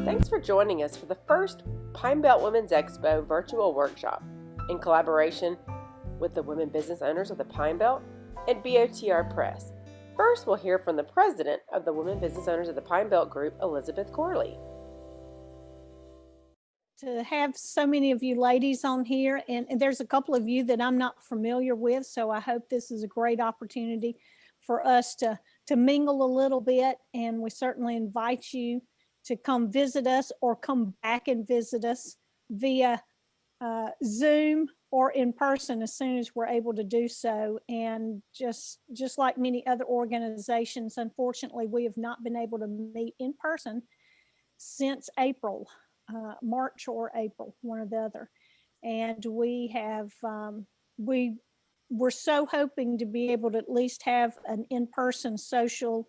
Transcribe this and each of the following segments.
Thanks for joining us for the first Pine Belt Women's Expo virtual workshop in collaboration with the women business owners of the Pine Belt and BOTR Press. First, we'll hear from the president of the Women Business Owners of the Pine Belt Group, Elizabeth Corley. To have so many of you ladies on here, and there's a couple of you that I'm not familiar with, so I hope this is a great opportunity for us to mingle a little bit, and we certainly invite you to come visit us or come back and visit us via Zoom or in person as soon as we're able to do so. And just like many other organizations, unfortunately, we have not been able to meet in person since April, March or April, one or the other. And we have, we're so hoping to be able to at least have an in-person social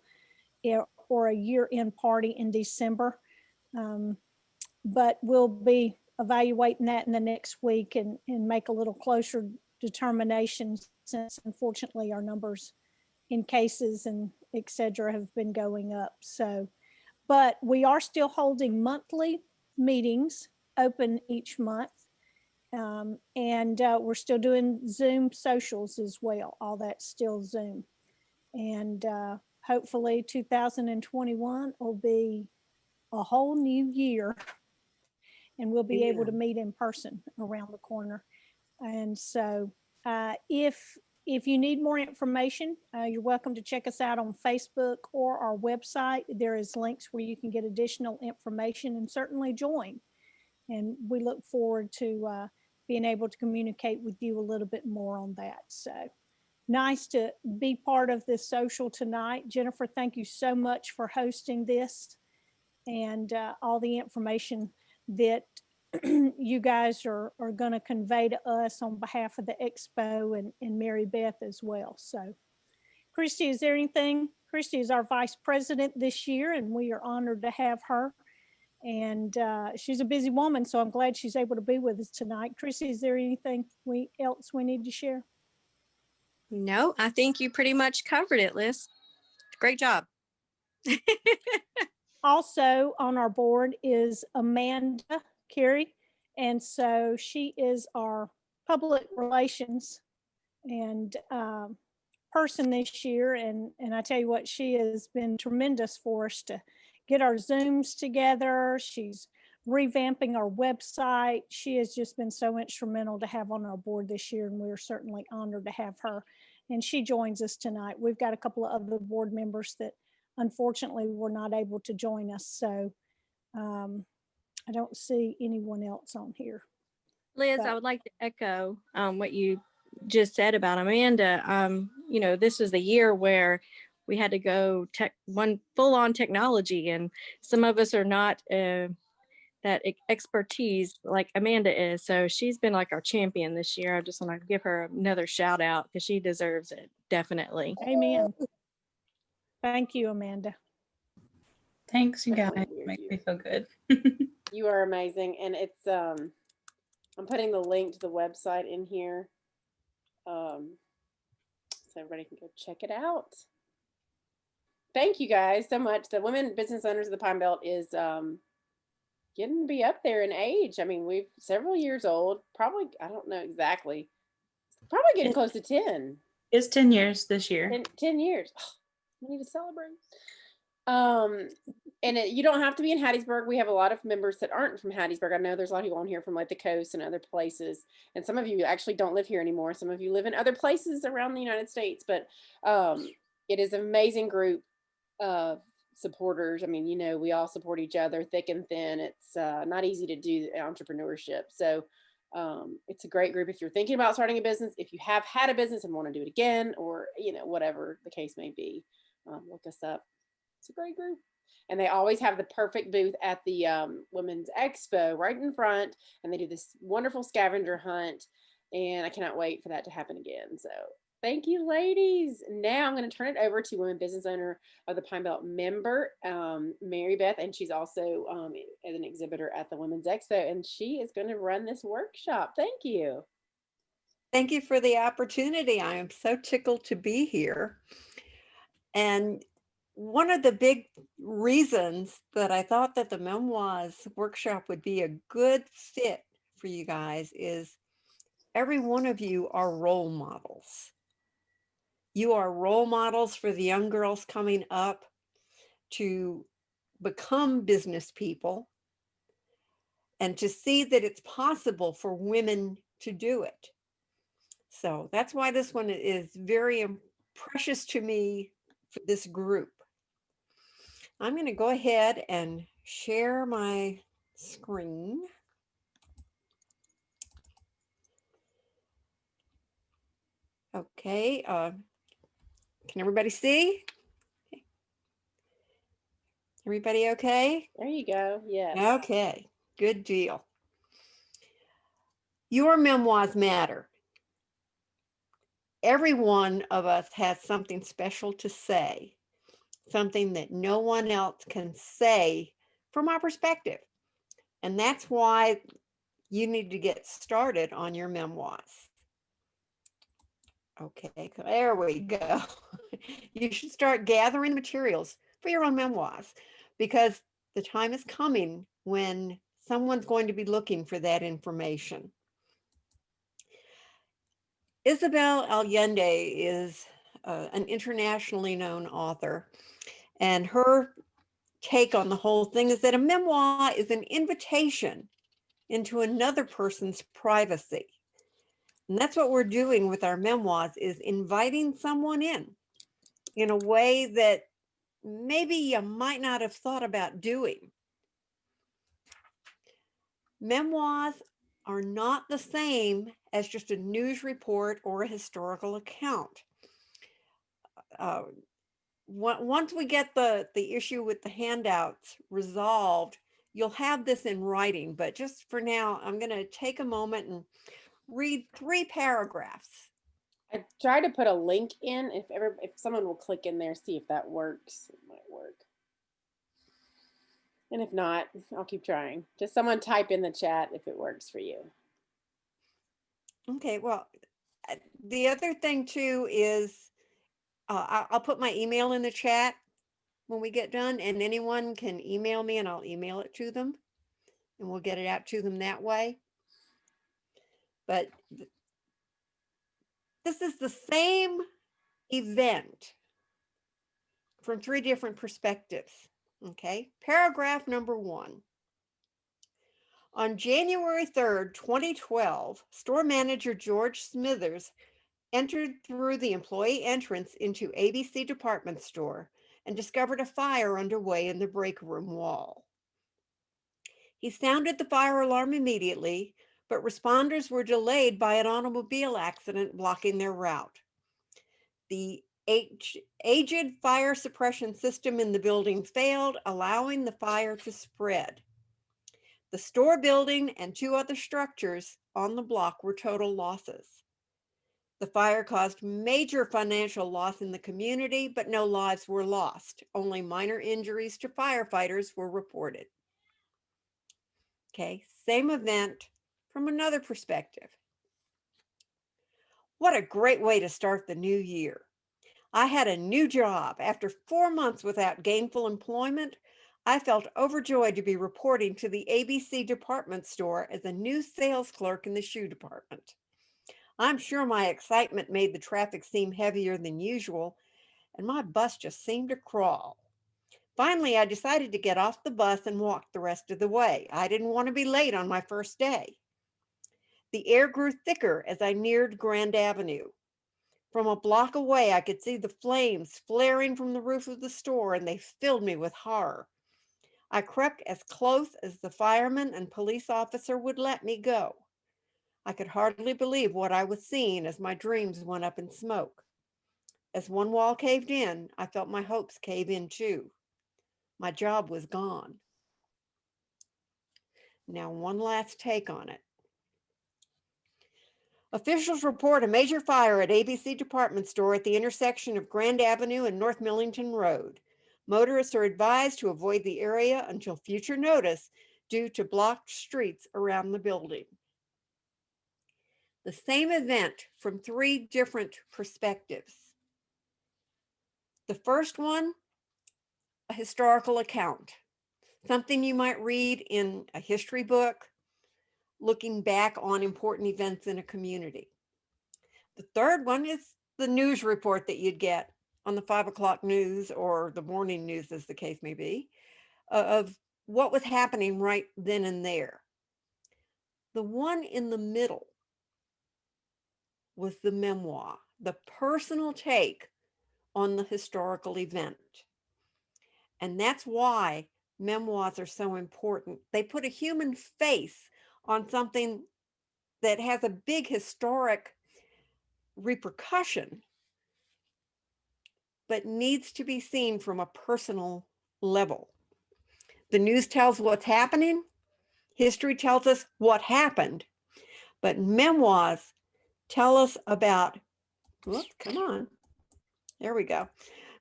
or a year-end party in December. But we'll be evaluating that in the next week and make a little closer determination, since unfortunately our numbers in cases and et cetera have been going up. So, but we are still holding monthly meetings open each month. And we're still doing Zoom socials as well. All that's still Zoom. And hopefully 2021 will be a whole new year, and we'll be able to meet in person around the corner. And so if you need more information, you're welcome to check us out on Facebook or our website. There is links where you can get additional information and certainly join. And we look forward to being able to communicate with you a little bit more on that. So nice to be part of this social tonight. Jennifer, thank you so much for hosting this and all the information that you guys are going to convey to us on behalf of the Expo and Mary Beth as well. So Christy, is there anything? Christy is our vice president this year, and we are honored to have her. And she's a busy woman, so I'm glad she's able to be with us tonight. Christy, is there anything else we need to share? No, I think you pretty much covered it, Liz. Great job. Also on our board is Amanda Carey, and so she is our public relations and person this year. And I tell you what, she has been tremendous for us to get our Zooms together. She's revamping our website. She has just been so instrumental to have on our board this year, and we're certainly honored to have her. And she joins us tonight. We've got a couple of other board members that unfortunately were not able to join us. So I don't see anyone else on here. Liz, I would like to echo what you just said about Amanda. You know, this was the year where we had to go one full-on technology, and some of us are not that expertise like Amanda is. So she's been like our champion this year. I just want to give her another shout out because she deserves it, definitely. Amen. Thank you, Amanda. Thanks, you guys. Makes me feel good. You are amazing. And it's, I'm putting the link to the website in here. So everybody can go check it out. Thank you guys so much. The Women Business Owners of the Pine Belt is getting to be up there in age. I mean, we've several years old, probably, I don't know exactly, probably getting close to 10. It's 10 years this year. 10 years. Oh, we need to celebrate. And you don't have to be in Hattiesburg. We have a lot of members that aren't from Hattiesburg. I know there's a lot of people on here from like the coast and other places. And some of you actually don't live here anymore. Some of you live in other places around the United States. But it is an amazing group of supporters. I mean, you know, we all support each other thick and thin. It's not easy to do entrepreneurship. So it's a great group if you're thinking about starting a business, if you have had a business and want to do it again, or, you know, whatever the case may be, look us up. It's a great group. And they always have the perfect booth at the Women's Expo right in front. And they do this wonderful scavenger hunt. And I cannot wait for that to happen again. So thank you, ladies. Now I'm going to turn it over to Women Business Owner of the Pine Belt member, Mary Beth. And she's also as an exhibitor at the Women's Expo. And she is going to run this workshop. Thank you. Thank you for the opportunity. I am so tickled to be here. And one of the big reasons that I thought that the Memoirs workshop would be a good fit for you guys is every one of you are role models. You are role models for the young girls coming up to become business people and to see that it's possible for women to do it. So that's why this one is very precious to me for this group. I'm going to go ahead and share my screen. Okay, can everybody see? Everybody okay? There you go. Yes. Okay, good deal. Your memoirs matter. Every one of us has something special to say, something that no one else can say from our perspective. And that's why you need to get started on your memoirs. Okay, there we go. You should start gathering materials for your own memoirs because the time is coming when someone's going to be looking for that information. Isabel Allende is an internationally known author, and her take on the whole thing is that a memoir is an invitation into another person's privacy. And that's what we're doing with our memoirs, is inviting someone in a way that maybe you might not have thought about doing. Memoirs are not the same as just a news report or a historical account. Once we get the issue with the handouts resolved, you'll have this in writing. But just for now, I'm going to take a moment and read 3 paragraphs. I tried to put a link in. If someone will click in there, see if that works. It might work. And if not, I'll keep trying. Just someone type in the chat if it works for you. Okay, well, the other thing too is I'll put my email in the chat when we get done, and anyone can email me and I'll email it to them and we'll get it out to them that way. But this is the same event from 3 different perspectives. Okay, paragraph number 1. On January 3rd, 2012, store manager George Smithers entered through the employee entrance into ABC department store and discovered a fire underway in the break room wall. He sounded the fire alarm immediately, but responders were delayed by an automobile accident blocking their route. The aged fire suppression system in the building failed, allowing the fire to spread. The store building and 2 other structures on the block were total losses. The fire caused major financial loss in the community, but no lives were lost. Only minor injuries to firefighters were reported. Okay, same event from another perspective. What a great way to start the new year. I had a new job. After 4 months without gainful employment, I felt overjoyed to be reporting to the ABC department store as a new sales clerk in the shoe department. I'm sure my excitement made the traffic seem heavier than usual, and my bus just seemed to crawl. Finally, I decided to get off the bus and walk the rest of the way. I didn't want to be late on my first day. The air grew thicker as I neared Grand Avenue. From a block away, I could see the flames flaring from the roof of the store, and they filled me with horror. I crept as close as the fireman and police officer would let me go. I could hardly believe what I was seeing as my dreams went up in smoke. As one wall caved in, I felt my hopes cave in too. My job was gone. Now, one last take on it. Officials report a major fire at ABC department store at the intersection of Grand Avenue and North Millington Road. Motorists are advised to avoid the area until future notice due to blocked streets around the building. The same event from 3 different perspectives. The first one a historical account, something you might read in a history book, looking back on important events in a community. The third one is the news report that you'd get on the 5 o'clock news or the morning news, as the case may be, of what was happening right then and there. The one in the middle was the memoir, the personal take on the historical event. And that's why memoirs are so important. They put a human face on something that has a big historic repercussion, but needs to be seen from a personal level. The news tells what's happening. History tells us what happened, but memoirs tell us about, whoops, come on, there we go.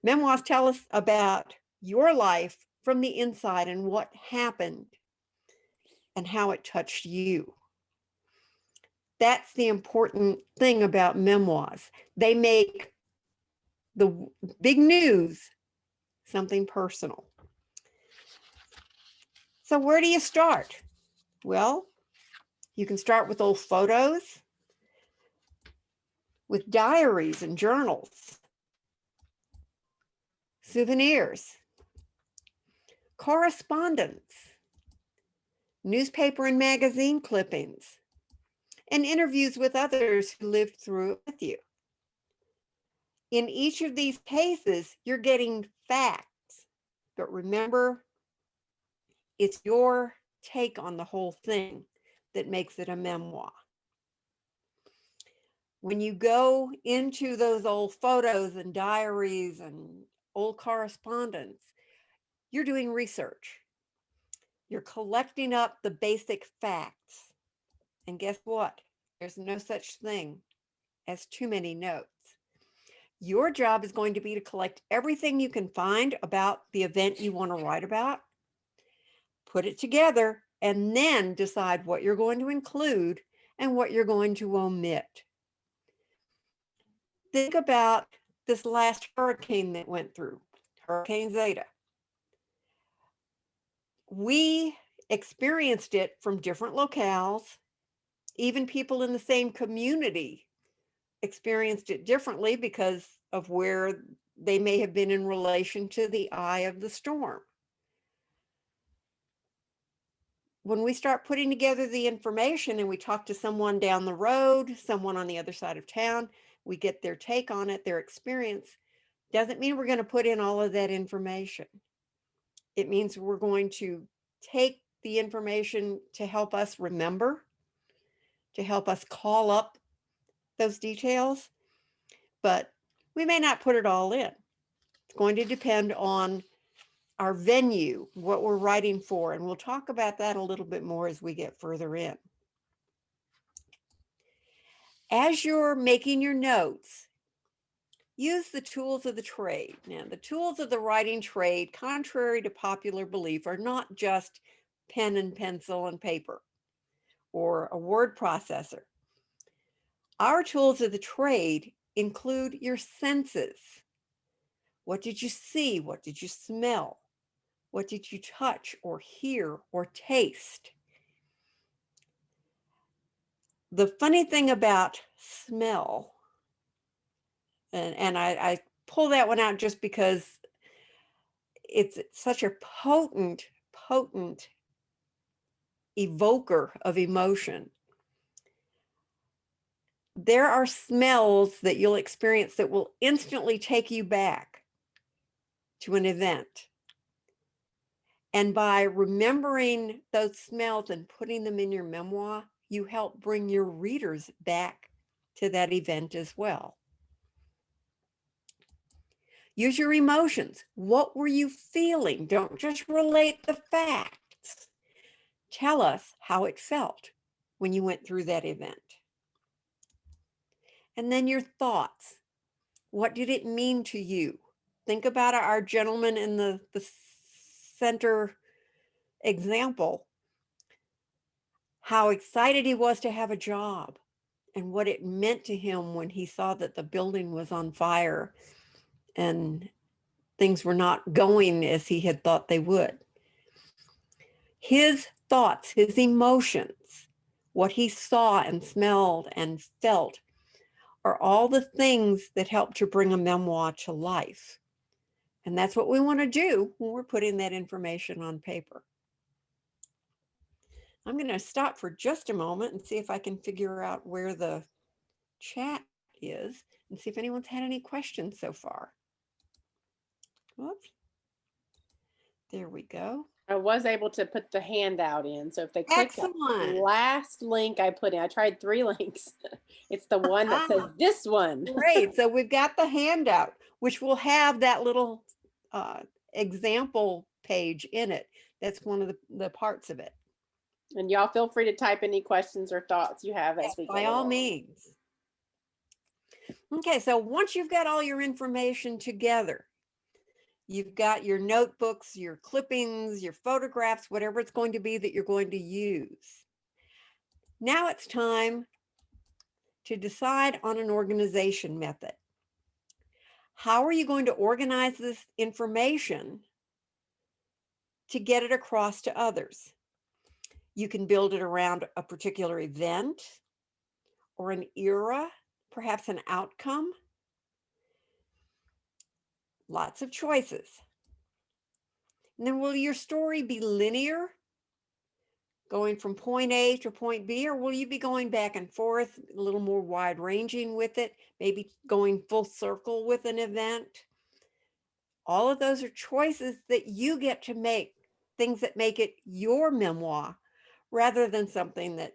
Memoirs tell us about your life from the inside and what happened and how it touched you. That's the important thing about memoirs. They make the big news something personal. So where do you start? Well, you can start with old photos, with diaries and journals, souvenirs, correspondence, newspaper and magazine clippings, and interviews with others who lived through it with you. In each of these cases, you're getting facts, but remember, it's your take on the whole thing that makes it a memoir. When you go into those old photos and diaries and old correspondence, you're doing research. You're collecting up the basic facts. And guess what? There's no such thing as too many notes. Your job is going to be to collect everything you can find about the event you want to write about, put it together, and then decide what you're going to include and what you're going to omit. Think about this last hurricane that went through, Hurricane Zeta. We experienced it from different locales. Even people in the same community experienced it differently because of where they may have been in relation to the eye of the storm. When we start putting together the information and we talk to someone down the road, someone on the other side of town, we get their take on it, their experience, doesn't mean we're going to put in all of that information. It means we're going to take the information to help us remember, to help us call up those details, but we may not put it all in. It's going to depend on our venue, what we're writing for, and we'll talk about that a little bit more as we get further in. As you're making your notes, use the tools of the trade. Now, the tools of the writing trade, contrary to popular belief, are not just pen and pencil and paper or a word processor. Our tools of the trade include your senses. What did you see? What did you smell? What did you touch or hear or taste? The funny thing about smell, and I pull that one out just because it's such a potent evoker of emotion. There are smells that you'll experience that will instantly take you back to an event. And by remembering those smells and putting them in your memoir, you help bring your readers back to that event as well. Use your emotions. What were you feeling? Don't just relate the facts. Tell us how it felt when you went through that event. And then your thoughts. What did it mean to you? Think about our gentleman in the center example, how excited he was to have a job and what it meant to him when he saw that the building was on fire and things were not going as he had thought they would. His thoughts, his emotions, what he saw and smelled and felt are all the things that help to bring a memoir to life. And that's what we want to do when we're putting that information on paper. I'm going to stop for just a moment and see if I can figure out where the chat is and see if anyone's had any questions so far. Whoops. There we go. I was able to put the handout in. So if they click the Excellent. last link I put in, I tried 3 links. It's the one that says this one. Great. So we've got the handout, which will have that little example page in it. That's one of the parts of it. And y'all feel free to type any questions or thoughts you have as we go By all along. means. Okay, so once you've got all your information together, you've got your notebooks, your clippings, your photographs, whatever it's going to be that you're going to use. Now it's time to decide on an organization method. How are you going to organize this information to get it across to others? You can build it around a particular event or an era, perhaps an outcome. Lots of choices. And then will your story be linear, going from point A to point B, or will you be going back and forth, a little more wide ranging with it, maybe going full circle with an event? All of those are choices that you get to make, things that make it your memoir rather than something that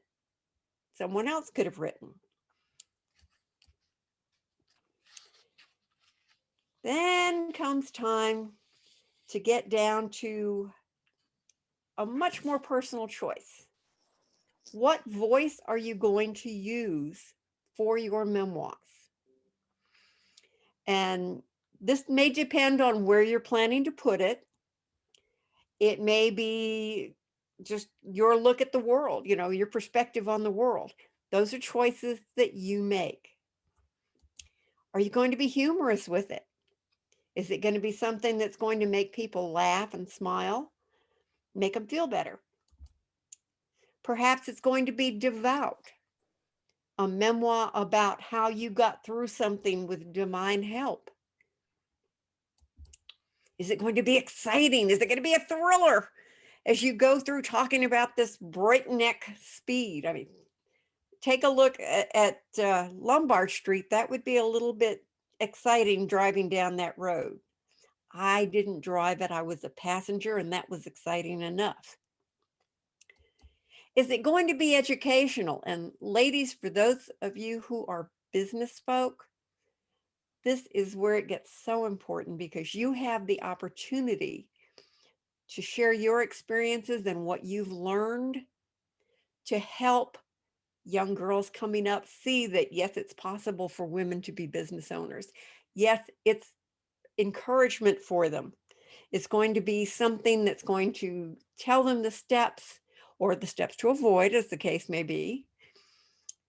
someone else could have written. Then comes time to get down to a much more personal choice. What voice are you going to use for your memoirs? And this may depend on where you're planning to put it. It may be just your look at the world, you know, your perspective on the world. Those are choices that you make. Are you going to be humorous with it? Is it going to be something that's going to make people laugh and smile, make them feel better? Perhaps it's going to be devout, a memoir about how you got through something with divine help. Is it going to be exciting? Is it going to be a thriller as you go through talking about this breakneck speed? I mean, take a look at Lombard Street. That would be a little bit exciting driving down that road. I didn't drive it. I was a passenger, and that was exciting enough. Is it going to be educational? And ladies, for those of you who are business folk, this is where it gets so important, because you have the opportunity to share your experiences and what you've learned to help young girls coming up see that, yes, it's possible for women to be business owners. Yes, it's encouragement for them. It's going to be something that's going to tell them the steps, or the steps to avoid, as the case may be.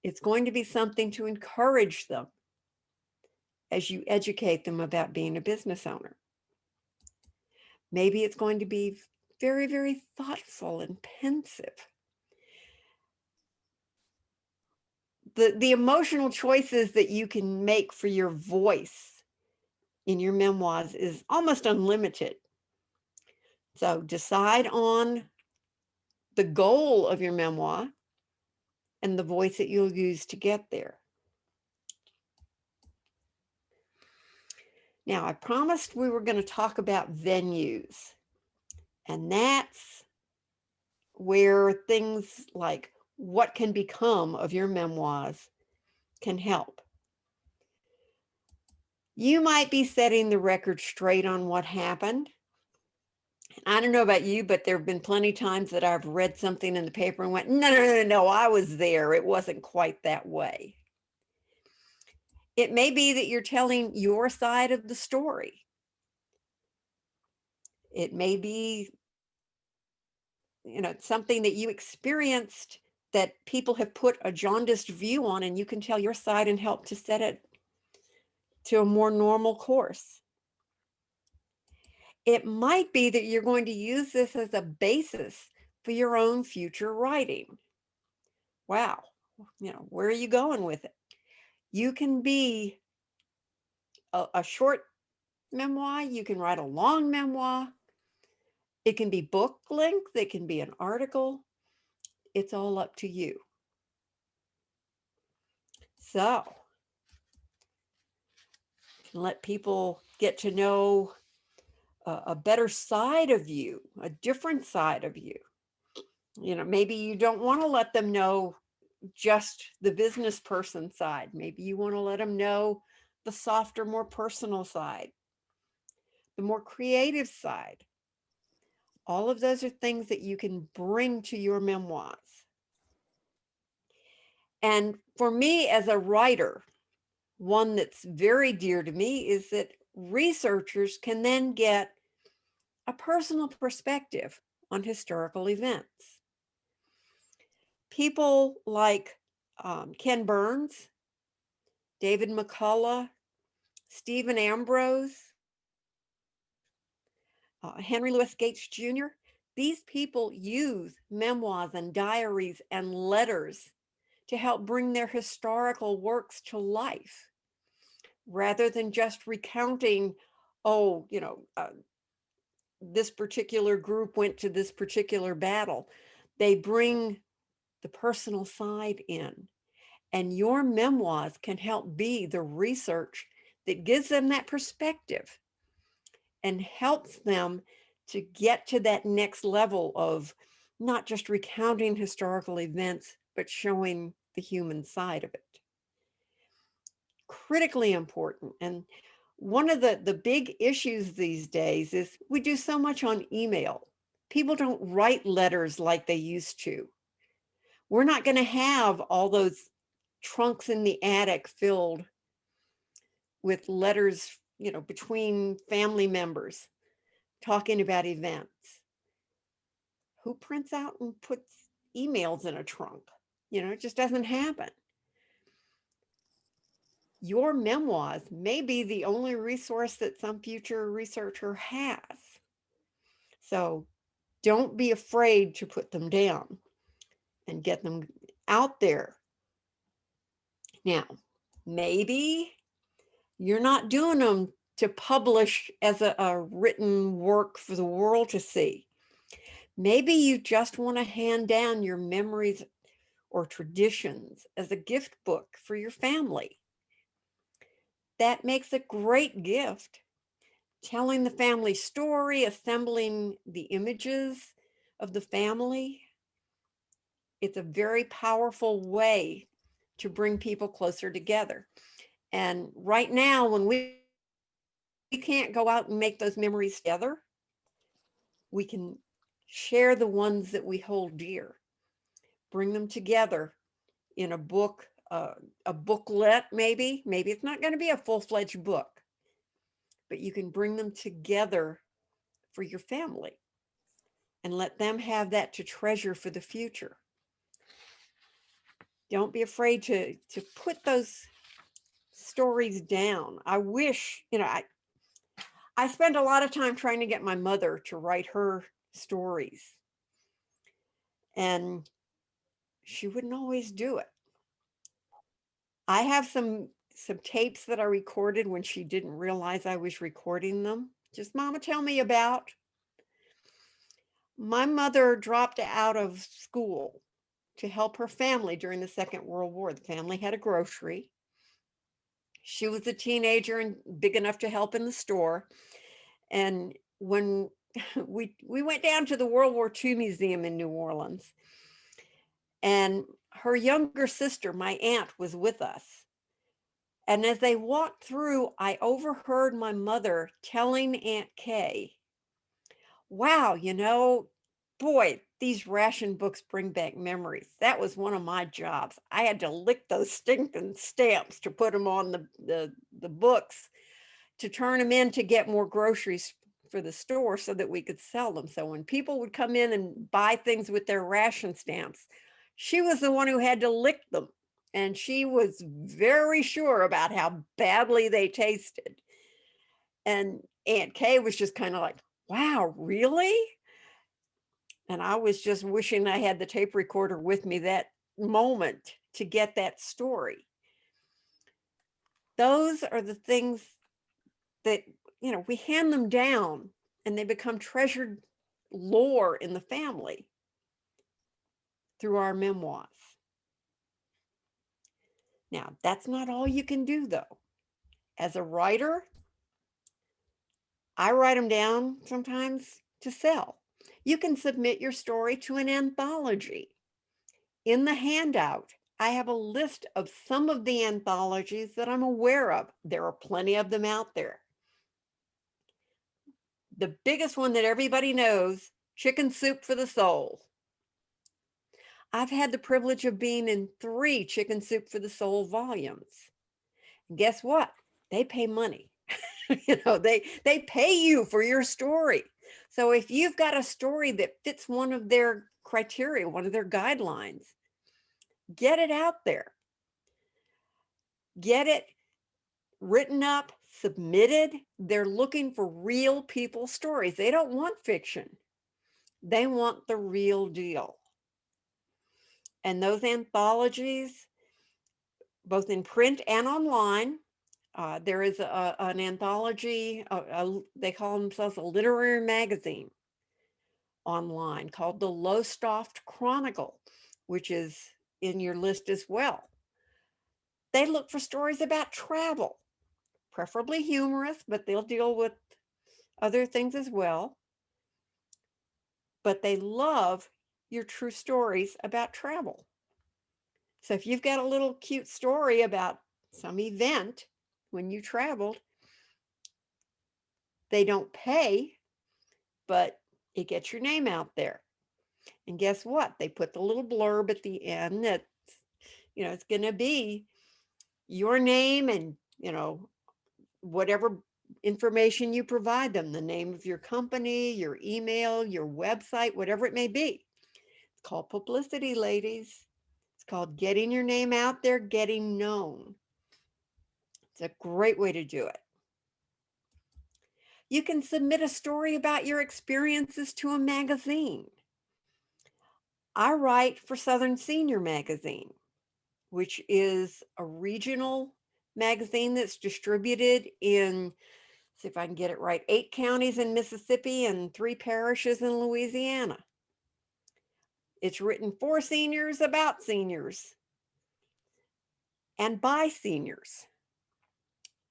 It's going to be something to encourage them as you educate them about being a business owner. Maybe it's going to be very, very thoughtful and pensive. The emotional choices that you can make for your voice in your memoirs is almost unlimited. So decide on the goal of your memoir and the voice that you'll use to get there. Now, I promised we were going to talk about venues, and that's where things like what can become of your memoirs can help. You might be setting the record straight on what happened. I don't know about you, but there have been plenty of times that I've read something in the paper and went, no, I was there. It wasn't quite that way. It may be that you're telling your side of the story. It may be, something that you experienced that people have put a jaundiced view on, and you can tell your side and help to set it to a more normal course. It might be that you're going to use this as a basis for your own future writing. Wow, where are you going with it? You can be a short memoir, you can write a long memoir. It can be book length, it can be an article. It's all up to you. So, let people get to know a better side of you, a different side of you. Maybe you don't want to let them know just the business person side. Maybe you want to let them know the softer, more personal side, the more creative side. All of those are things that you can bring to your memoirs. And for me as a writer, one that's very dear to me is that researchers can then get a personal perspective on historical events. People like Ken Burns, David McCullough, Stephen Ambrose, Henry Louis Gates Jr., these people use memoirs and diaries and letters to help bring their historical works to life, rather than just recounting, this particular group went to this particular battle. They bring the personal side in, and your memoirs can help be the research that gives them that perspective and helps them to get to that next level of not just recounting historical events, but showing the human side of it. Critically important. And one of the big issues these days is we do so much on email. People don't write letters like they used to. We're not going to have all those trunks in the attic filled with letters, between family members talking about events. Who prints out and puts emails in a trunk? It just doesn't happen. Your memoirs may be the only resource that some future researcher has. So don't be afraid to put them down and get them out there. Now, maybe you're not doing them to publish as a written work for the world to see. Maybe you just want to hand down your memories or traditions as a gift book for your family. That makes a great gift. Telling the family story, assembling the images of the family. It's a very powerful way to bring people closer together. And right now, when we can't go out and make those memories together, we can share the ones that we hold dear, bring them together in a book, a booklet, maybe it's not going to be a full-fledged book, but you can bring them together for your family and let them have that to treasure for the future. Don't be afraid to put those stories down. I wish, I spent a lot of time trying to get my mother to write her stories, and she wouldn't always do it. I have some tapes that I recorded when she didn't realize I was recording them. Just, Mama, tell me about. My mother dropped out of school to help her family during the Second World War. The family had a grocery. She was a teenager and big enough to help in the store. And when we went down to the World War II Museum in New Orleans, and her younger sister, my aunt, was with us. And as they walked through, I overheard my mother telling Aunt Kay, wow, boy, these ration books bring back memories. That was one of my jobs. I had to lick those stinking stamps to put them on the books, to turn them in to get more groceries for the store so that we could sell them. So when people would come in and buy things with their ration stamps, she was the one who had to lick them. And she was very sure about how badly they tasted. And Aunt Kay was just kind of like, wow, really? And I was just wishing I had the tape recorder with me that moment to get that story. Those are the things that, we hand them down and they become treasured lore in the family through our memoirs. Now, that's not all you can do, though. As a writer, I write them down sometimes to sell. You can submit your story to an anthology. In the handout, I have a list of some of the anthologies that I'm aware of. There are plenty of them out there. The biggest one that everybody knows, Chicken Soup for the Soul. I've had the privilege of being in 3 Chicken Soup for the Soul volumes. Guess what? They pay money. They pay you for your story. So if you've got a story that fits one of their criteria, one of their guidelines, get it out there. Get it written up, submitted. They're looking for real people stories. They don't want fiction. They want the real deal. And those anthologies, both in print and online, there is an anthology, they call themselves a literary magazine online called the Lowestoft Chronicle, which is in your list as well. They look for stories about travel, preferably humorous, but they'll deal with other things as well. But they love your true stories about travel. So if you've got a little cute story about some event when you traveled, they don't pay, but it gets your name out there. And guess what? They put the little blurb at the end that, it's going to be your name and, whatever information you provide them, the name of your company, your email, your website, whatever it may be. It's called publicity, ladies. It's called getting your name out there, getting known. It's a great way to do it. You can submit a story about your experiences to a magazine. I write for Southern Senior Magazine, which is a regional magazine that's distributed in, see if I can get it right, 8 counties in Mississippi and 3 parishes in Louisiana. It's written for seniors, about seniors, and by seniors.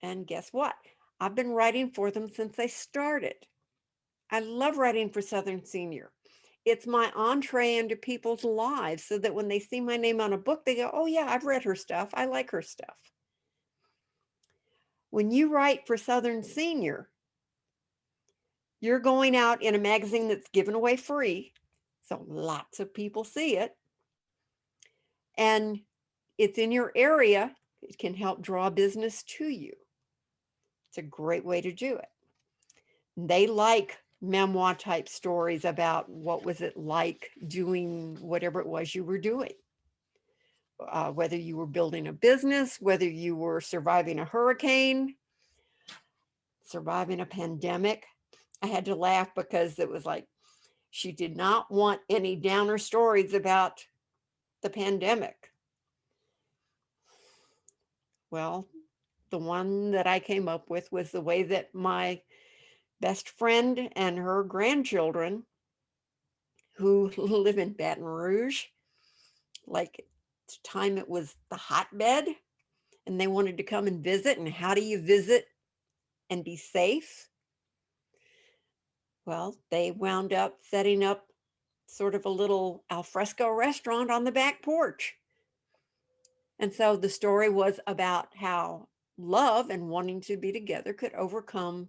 And guess what? I've been writing for them since they started. I love writing for Southern Senior. It's my entree into people's lives so that when they see my name on a book, they go, oh yeah, I've read her stuff. I like her stuff. When you write for Southern Senior, you're going out in a magazine that's given away free. So lots of people see it. And it's in your area. It can help draw business to you. It's a great way to do it. They like memoir type stories about what was it like doing whatever it was you were doing. Whether you were building a business, whether you were surviving a hurricane, surviving a pandemic. I had to laugh because it was like, she did not want any downer stories about the pandemic. Well, the one that I came up with was the way that my best friend and her grandchildren, who live in Baton Rouge, like at the time it was the hotbed, and they wanted to come and visit. And how do you visit and be safe? Well, they wound up setting up sort of a little alfresco restaurant on the back porch. And so the story was about how love and wanting to be together could overcome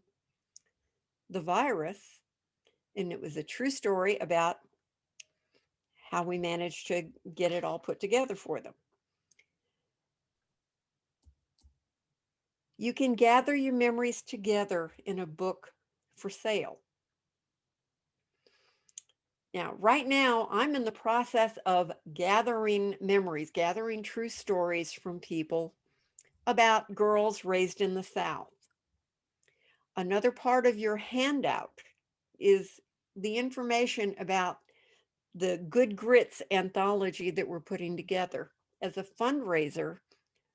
the virus. And it was a true story about how we managed to get it all put together for them. You can gather your memories together in a book for sale. Now, right now, I'm in the process of gathering memories, gathering true stories from people about girls raised in the South. Another part of your handout is the information about the Good Grits anthology that we're putting together as a fundraiser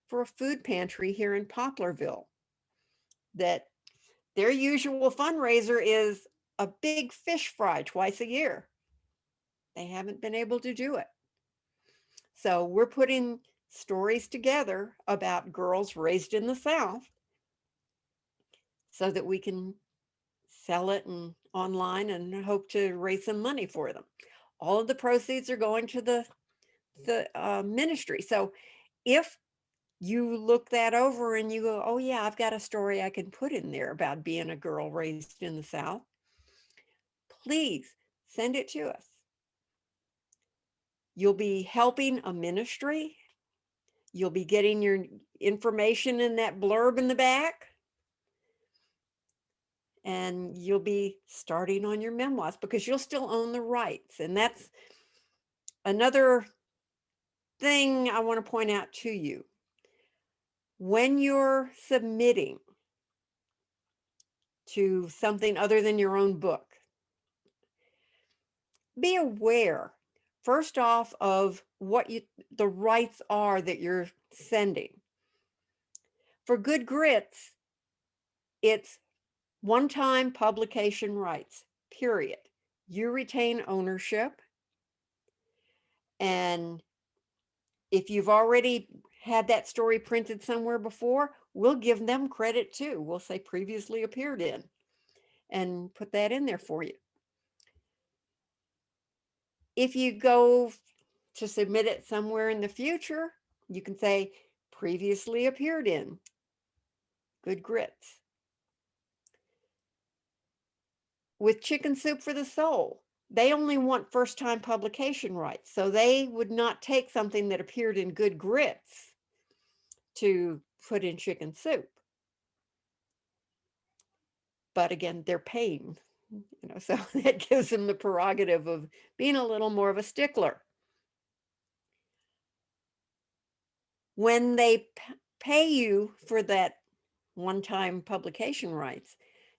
for a food pantry here in Poplarville. That their usual fundraiser is a big fish fry twice a year. They haven't been able to do it. So we're putting stories together about girls raised in the South so that we can sell it and online and hope to raise some money for them. All of the proceeds are going to the ministry. So if you look that over and you go, oh yeah, I've got a story I can put in there about being a girl raised in the South, please send it to us. You'll be helping a ministry. You'll be getting your information in that blurb in the back. And you'll be starting on your memoirs because you'll still own the rights. And that's another thing I want to point out to you. When you're submitting to something other than your own book, be aware, first off, of what the rights are that you're sending. For Good Grits, it's one-time publication rights, period. You retain ownership. And if you've already had that story printed somewhere before, we'll give them credit too. We'll say previously appeared in and put that in there for you. If you go to submit it somewhere in the future, you can say previously appeared in Good Grits. With Chicken Soup for the Soul, they only want first-time publication rights. So they would not take something that appeared in Good Grits to put in Chicken Soup. But again, they're paying, so that gives them the prerogative of being a little more of a stickler. When they pay you for that one-time publication rights,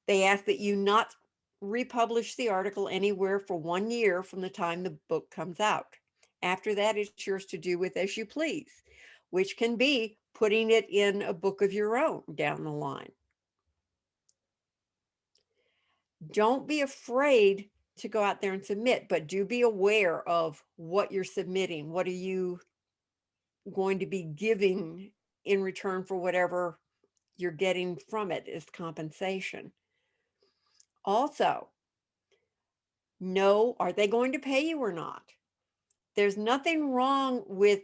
they ask that you not republish the article anywhere for 1 year from the time the book comes out. After that, it's yours to do with as you please, which can be putting it in a book of your own down the line. Don't be afraid to go out there and submit, but do be aware of what you're submitting. What are you going to be giving in return for whatever you're getting from it as compensation? Also, know, are they going to pay you or not? There's nothing wrong with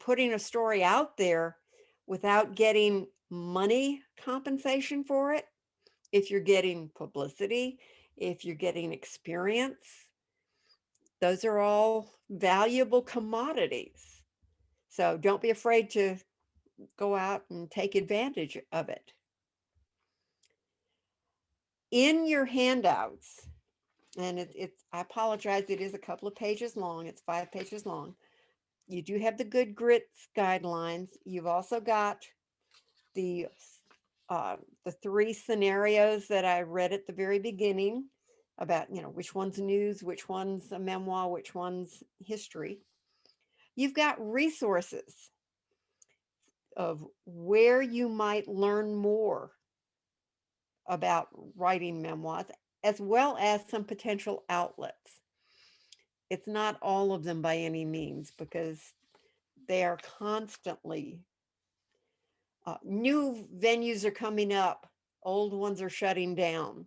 putting a story out there without getting money compensation for it. If you're getting publicity, if you're getting experience, those are all valuable commodities. So don't be afraid to go out and take advantage of it. In your handouts, and I apologize, it is a couple of pages long. It's 5 pages long. You do have the Good Grits guidelines. You've also got the 3 scenarios that I read at the very beginning about, which one's news, which one's a memoir, which one's history. You've got resources of where you might learn more about writing memoirs, as well as some potential outlets. It's not all of them by any means, because they are constantly, new venues are coming up, old ones are shutting down,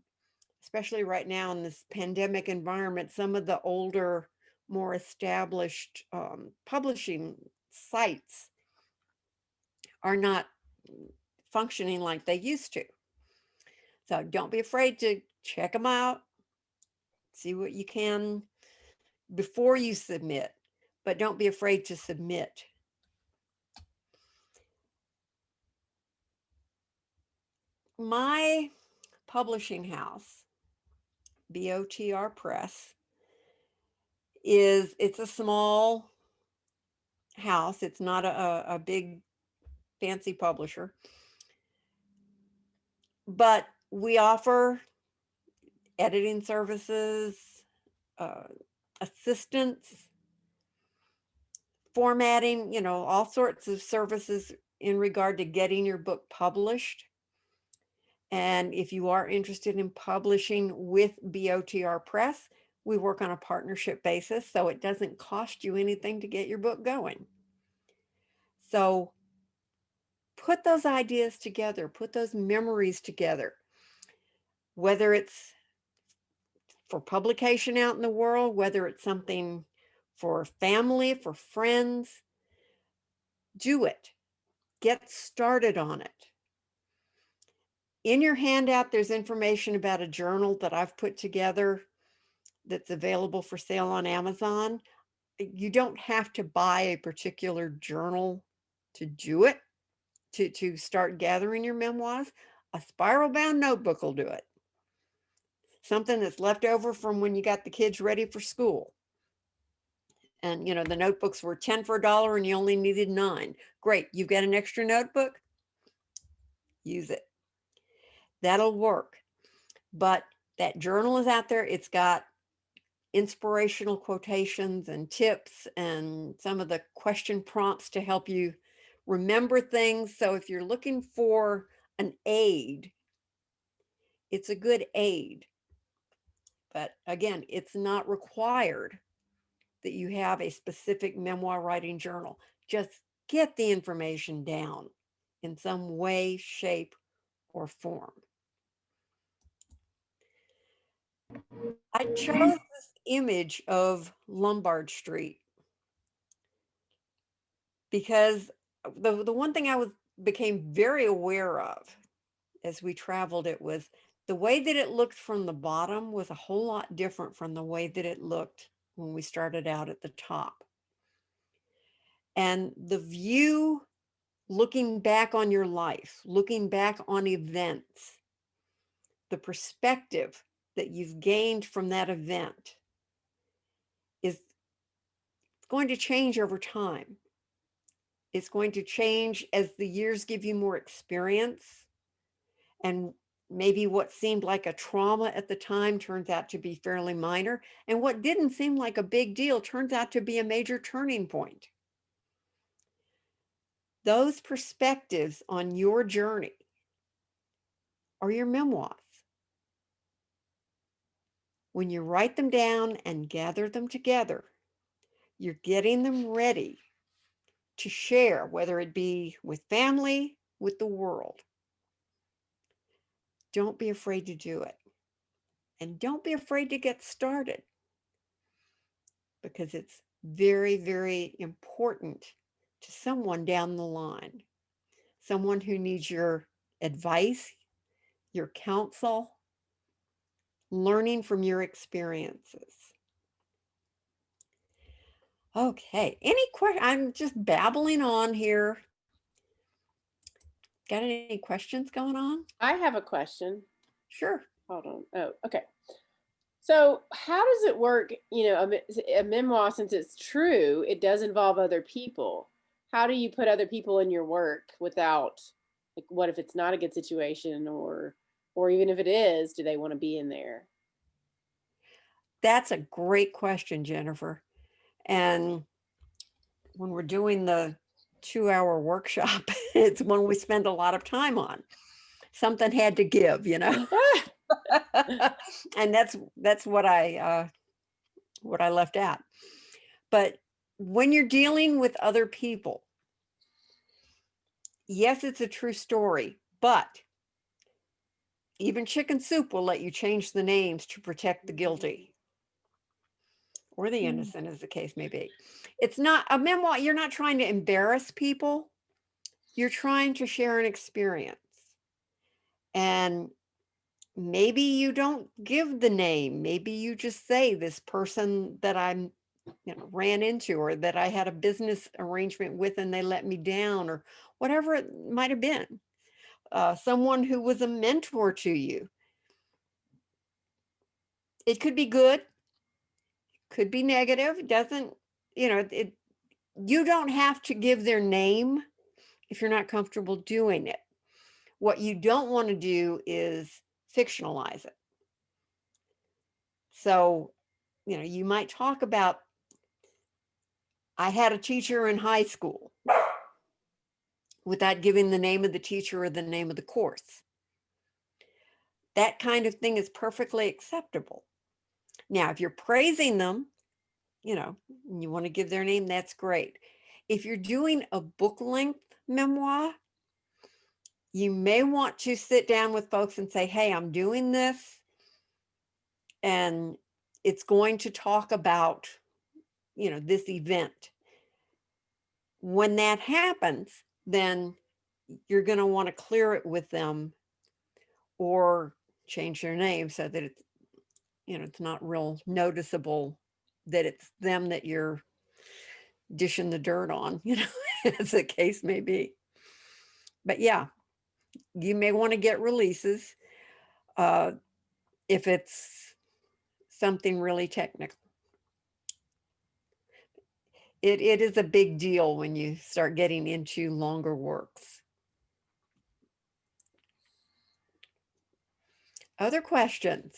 especially right now in this pandemic environment. Some of the older, more established publishing sites are not functioning like they used to. So don't be afraid to check them out, see what you can before you submit, but don't be afraid to submit. My publishing house, BOTR Press, it's a small house. It's not a big fancy publisher, but we offer editing services, assistance, formatting, all sorts of services in regard to getting your book published. And if you are interested in publishing with BOTR Press, we work on a partnership basis, so it doesn't cost you anything to get your book going. So put those ideas together, put those memories together, whether it's for publication out in the world, whether it's something for family, for friends, do it. Get started on it. In your handout, there's information about a journal that I've put together that's available for sale on Amazon. You don't have to buy a particular journal to do it, to start gathering your memoirs. A spiral bound notebook will do it. Something that's left over from when you got the kids ready for school. And the notebooks were 10 for $1 and you only needed 9. Great, you've got an extra notebook, use it. That'll work. But that journal is out there. It's got inspirational quotations and tips and some of the question prompts to help you remember things. So if you're looking for an aid, it's a good aid. But again, it's not required that you have a specific memoir writing journal. Just get the information down in some way, shape, or form. I chose this image of Lombard Street because the one thing I became very aware of as we traveled, it was the way that it looked from the bottom was a whole lot different from the way that it looked when we started out at the top. And the view, looking back on your life, looking back on events, the perspective that you've gained from that event is going to change over time. It's going to change as the years give you more experience, and maybe what seemed like a trauma at the time turns out to be fairly minor, and what didn't seem like a big deal turns out to be a major turning point. Those perspectives on your journey are your memoirs. When you write them down and gather them together, you're getting them ready to share, whether it be with family, with the world. Don't be afraid to do it. And don't be afraid to get started, because it's very, very important to someone down the line, someone who needs your advice, your counsel, learning from your experiences. Okay, any question? I'm just babbling on here. Got any questions going on? I have a question. Sure. Hold on. Oh, okay. So how does it work? A memoir, since it's true, it does involve other people. How do you put other people in your work without, like, what if it's not a good situation, or even if it is, do they want to be in there? That's a great question, Jennifer. And when we're doing the 2-hour workshop, it's one we spend a lot of time on. Something had to give, and that's what I left out. But when you're dealing with other people, yes, it's a true story, but even Chicken Soup will let you change the names to protect the guilty or the innocent, as the case may be. It's not a memoir. You're not trying to embarrass people. You're trying to share an experience. And maybe you don't give the name. Maybe you just say, this person that I'm ran into, or that I had a business arrangement with and they let me down, or whatever it might have been. Someone who was a mentor to you. It could be good, could be negative. It doesn't, you don't have to give their name if you're not comfortable doing it. What you don't want to do is fictionalize it. So, you know, you might talk about, I had a teacher in high school, without giving the name of the teacher or the name of the course. That kind of thing is perfectly acceptable. Now, if you're praising them, you know, and you want to give their name, that's great. If you're doing a book length memoir, you may want to sit down with folks and say, hey, I'm doing this, and it's going to talk about, you know, this event. When that happens, then you're going to want to clear it with them or change their name so that it's, you know, it's not real noticeable that it's them that you're dishing the dirt on, you know, as the case may be. But yeah, you may want to get releases if it's something really technical. It is a big deal when you start getting into longer works. Other questions?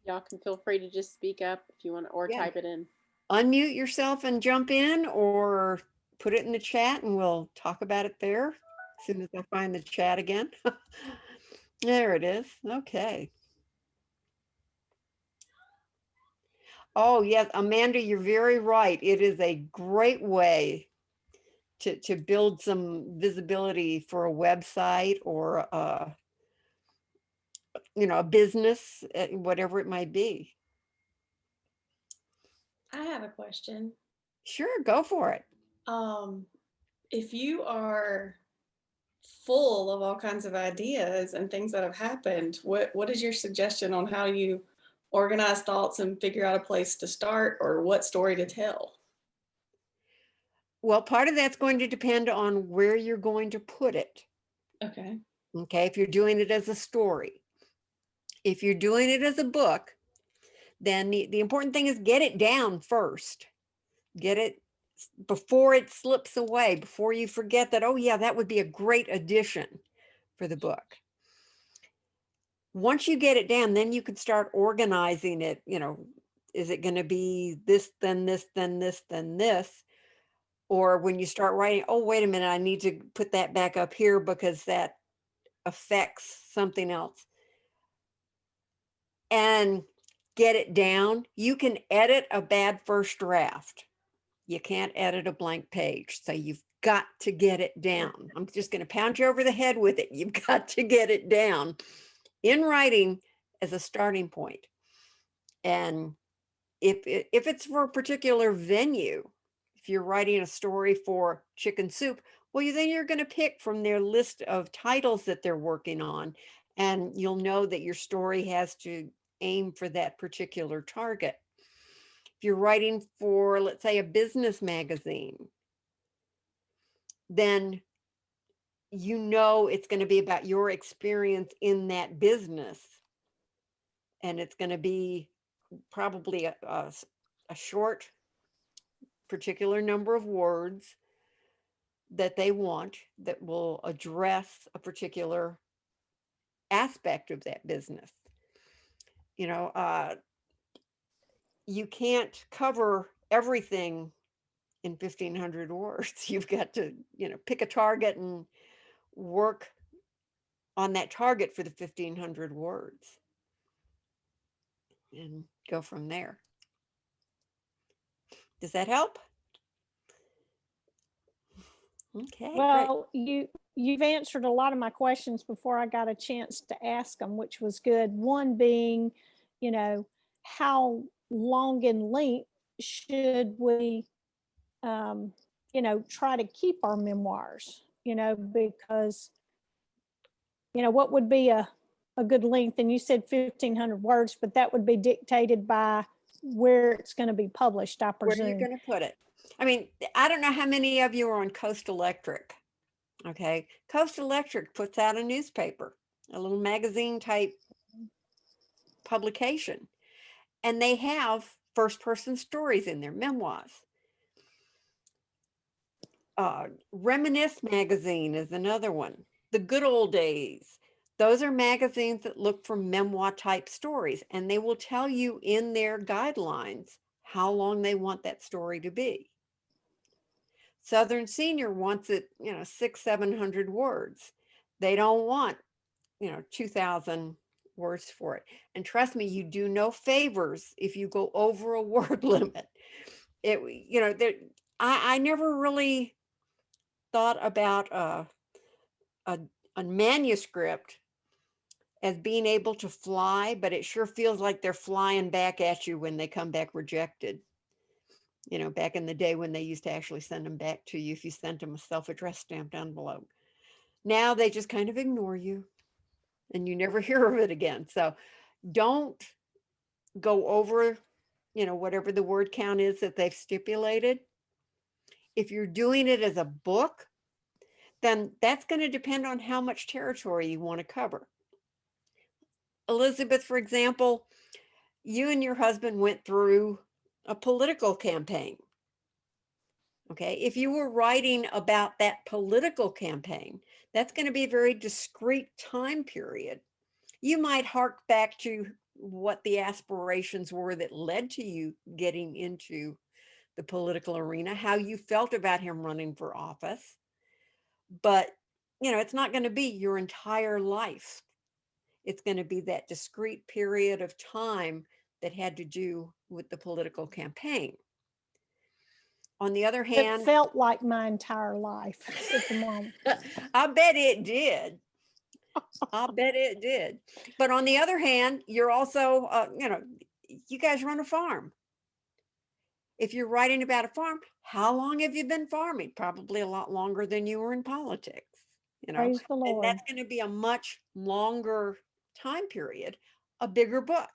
Y'all can feel free to just speak up if you want, or Yeah. type it in. Unmute yourself and jump in, or put it in the chat and we'll talk about it there as soon as I find the chat again. There it is. Okay. Oh, yes, Amanda, you're very right. It is a great way to build some visibility for a website or you know, a business, whatever it might be. I have a question. Sure, go for it. If you are full of all kinds of ideas and things that have happened, what is your suggestion on how you organize thoughts and figure out a place to start or what story to tell? Well, part of that's going to depend on where you're going to put it. Okay. Okay, if you're doing it as a story. If you're doing it as a book, then the important thing is get it down first. Get it before it slips away, before you forget that, oh yeah, that would be a great addition for the book. Once you get it down, then you can start organizing it. You know, is it going to be this, then this, then this, then this? Or when you start writing, oh, wait a minute, I need to put that back up here because that affects something else. And get it down. You can edit a bad first draft. You can't edit a blank page. So you've got to get it down. I'm just going to pound you over the head with it. You've got to get it down in writing as a starting point. And if it's for a particular venue, if you're writing a story for Chicken Soup, well, then you're going to pick from their list of titles that they're working on. And you'll know that your story has to aim for that particular target. If you're writing for, let's say, a business magazine, then you know it's going to be about your experience in that business. And it's going to be probably a short, particular number of words that they want that will address a particular aspect of that business. You know, you can't cover everything in 1,500 words. You've got to, you know, pick a target and work on that target for the 1,500 words and go from there. Does that help? Okay, Well, you've answered a lot of my questions before I got a chance to ask them, which was good. One being, you know, how long in length should we, you know, try to keep our memoirs, you know, because, you know, what would be a good length? And you said 1,500 words, but that would be dictated by where it's going to be published, I Where presume. are you going to put it? I mean, I don't know how many of you are on Coast Electric. Okay. Coast Electric puts out a newspaper, a little magazine type publication, and they have first person stories in their memoirs. Reminisce magazine is another one. The Good Old Days. Those are magazines that look for memoir type stories, and they will tell you in their guidelines how long they want that story to be. Southern Senior wants it, 600-700 words. They don't want, 2,000 words for it. And trust me, you do no favors if you go over a word limit. I never really thought about a manuscript as being able to fly, but it sure feels like they're flying back at you when they come back rejected. Back in the day when they used to actually send them back to you if you sent them a self-addressed stamped envelope. Now they just kind of ignore you and you never hear of it again. So don't go over, whatever the word count is that they've stipulated. If you're doing it as a book, then that's going to depend on how much territory you want to cover. Elizabeth, for example, you and your husband went through a political campaign. Okay, if you were writing about that political campaign, that's going to be a very discrete time period. You might hark back to what the aspirations were that led to you getting into the political arena, how you felt about him running for office. But, it's not going to be your entire life. It's going to be that discrete period of time that had to do with the political campaign. On the other hand, It felt like my entire life at the moment. I bet it did. I bet it did. But on the other hand, you're also, you guys run a farm. If you're writing about a farm, how long have you been farming? Probably a lot longer than you were in politics. Praise the And Lord. that's going to be a much longer time period, a bigger book,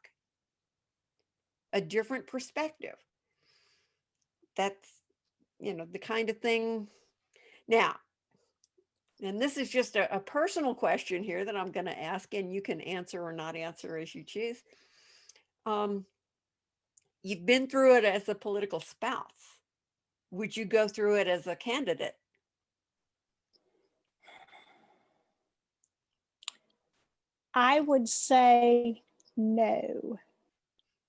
a different perspective. That's, the kind of thing. Now, and this is just a personal question here that I'm going to ask, and you can answer or not answer as you choose. You've been through it as a political spouse. Would you go through it as a candidate? I would say no,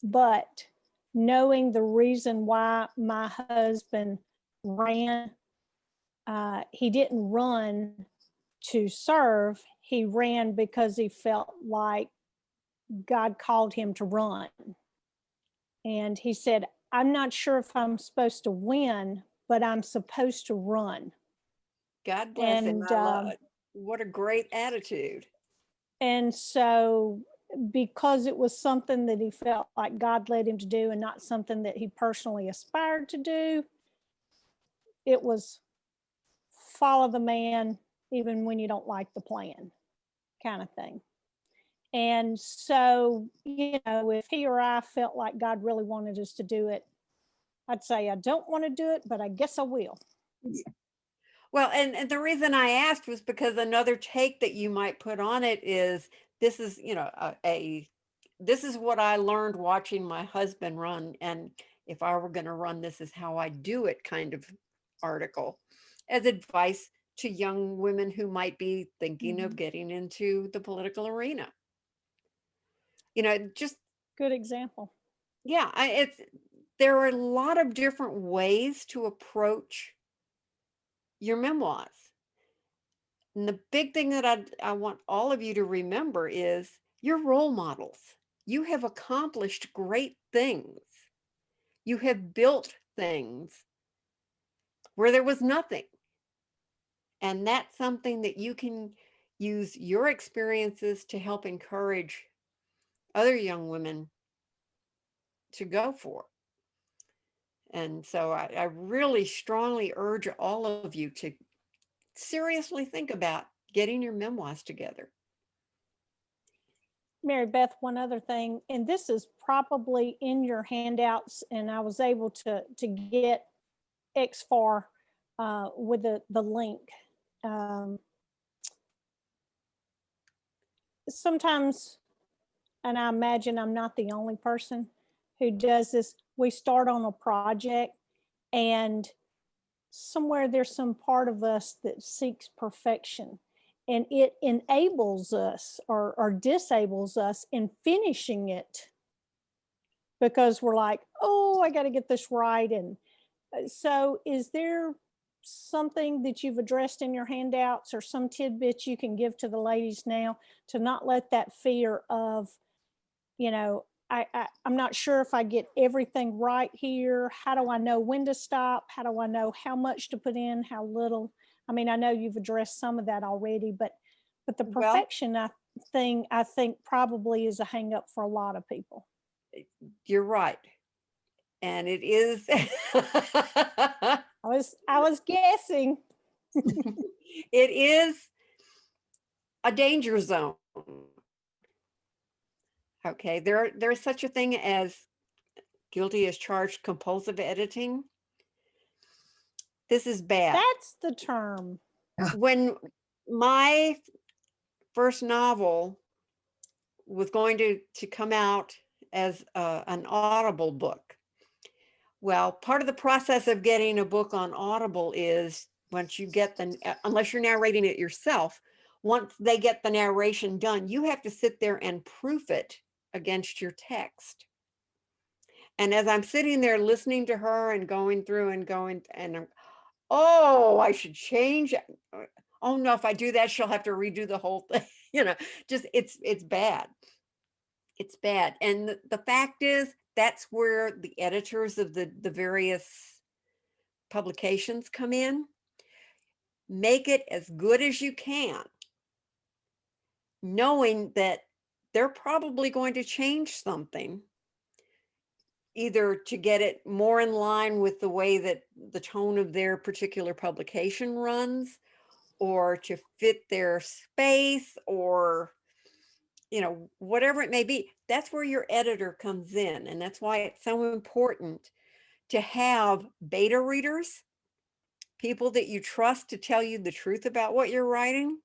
but knowing the reason why my husband ran, he didn't run to serve, he ran because he felt like God called him to run. And he said, I'm not sure if I'm supposed to win, but I'm supposed to run. God bless him. And I love it. What a great attitude. And so because it was something that he felt like God led him to do and not something that he personally aspired to do, it was follow the man even when you don't like the plan kind of thing. And so, if he or I felt like God really wanted us to do it, I'd say I don't want to do it, but I guess I will. Well, and the reason I asked was because another take that you might put on it is, this is, this is what I learned watching my husband run. And if I were going to run, this is how I do it kind of article as advice to young women who might be thinking of getting into the political arena. Just good example. Yeah, there are a lot of different ways to approach your memoirs. And the big thing that I want all of you to remember is you're role models. You have accomplished great things. You have built things where there was nothing. And that's something that you can use your experiences to help encourage other young women to go for. And so I really strongly urge all of you to seriously think about getting your memoirs together. Mary Beth, one other thing, and this is probably in your handouts, and I was able to get Expo with the link. Sometimes, and I imagine I'm not the only person who does this, we start on a project and somewhere there's some part of us that seeks perfection. and it enables us or disables us in finishing it because we're like, oh, I got to get this right. And so is there something that you've addressed in your handouts or some tidbits you can give to the ladies now to not let that fear of, I'm not sure if I get everything right here. How do I know when to stop? How do I know how much to put in, how little? I mean, I know you've addressed some of that already, but the Well, perfection thing, I think probably is a hang up for a lot of people. you're right. And it is. I was guessing. It is a danger zone. Okay, there's such a thing as guilty as charged compulsive editing. This is bad. That's the term. When my first novel was going to come out as an Audible book, well, part of the process of getting a book on Audible is once you get unless you're narrating it yourself, once they get the narration done, you have to sit there and proof it against your text. And as I'm sitting there listening to her and going through and oh, I should change. Oh no, if I do that, she'll have to redo the whole thing. Just it's bad. It's bad. And the fact is, that's where the editors of the various publications come in. Make it as good as you can, knowing that they're probably going to change something, either to get it more in line with the way that the tone of their particular publication runs, or to fit their space, or whatever it may be. That's where your editor comes in. And that's why it's so important to have beta readers, people that you trust to tell you the truth about what you're writing.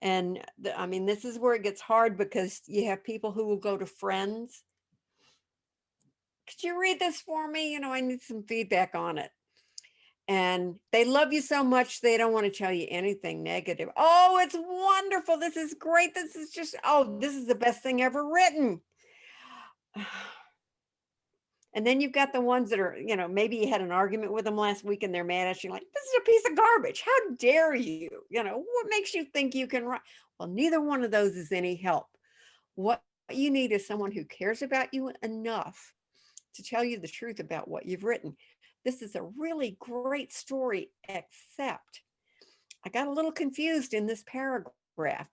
And I mean, this is where it gets hard, because you have people who will go to friends. Could you read this for me? I need some feedback on it. And they love you so much, they don't want to tell you anything negative. Oh, it's wonderful. This is great. This is just, this is the best thing ever written. And then you've got the ones that are, maybe you had an argument with them last week and they're mad at you, like, this is a piece of garbage. How dare you? What makes you think you can write? Well, neither one of those is any help. What you need is someone who cares about you enough to tell you the truth about what you've written. This is a really great story, except I got a little confused in this paragraph.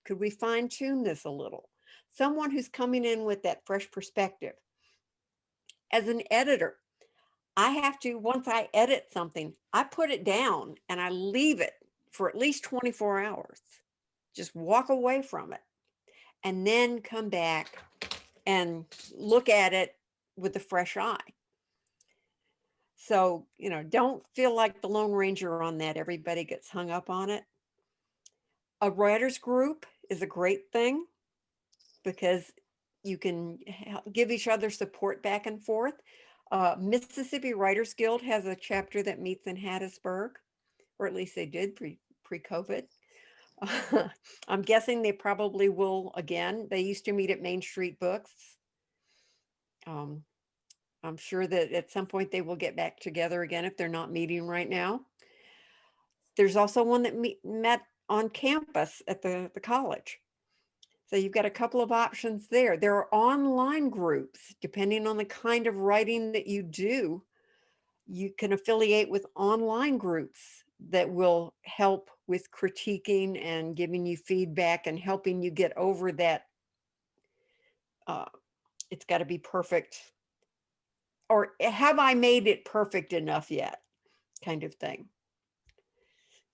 Could we fine tune this a little? Someone who's coming in with that fresh perspective. As an editor, I have to, once I edit something, I put it down and I leave it for at least 24 hours. Just walk away from it and then come back and look at it with a fresh eye. So, don't feel like the Lone Ranger on that. Everybody gets hung up on it. A writer's group is a great thing because you can give each other support back and forth. Mississippi Writers Guild has a chapter that meets in Hattiesburg, or at least they did pre-COVID. I'm guessing they probably will again. They used to meet at Main Street Books. I'm sure that at some point they will get back together again if they're not meeting right now. There's also one that met on campus at the college. So you've got a couple of options there. There are online groups, depending on the kind of writing that you do. You can affiliate with online groups that will help with critiquing and giving you feedback and helping you get over that. It's got to be perfect. Or have I made it perfect enough yet? Kind of thing.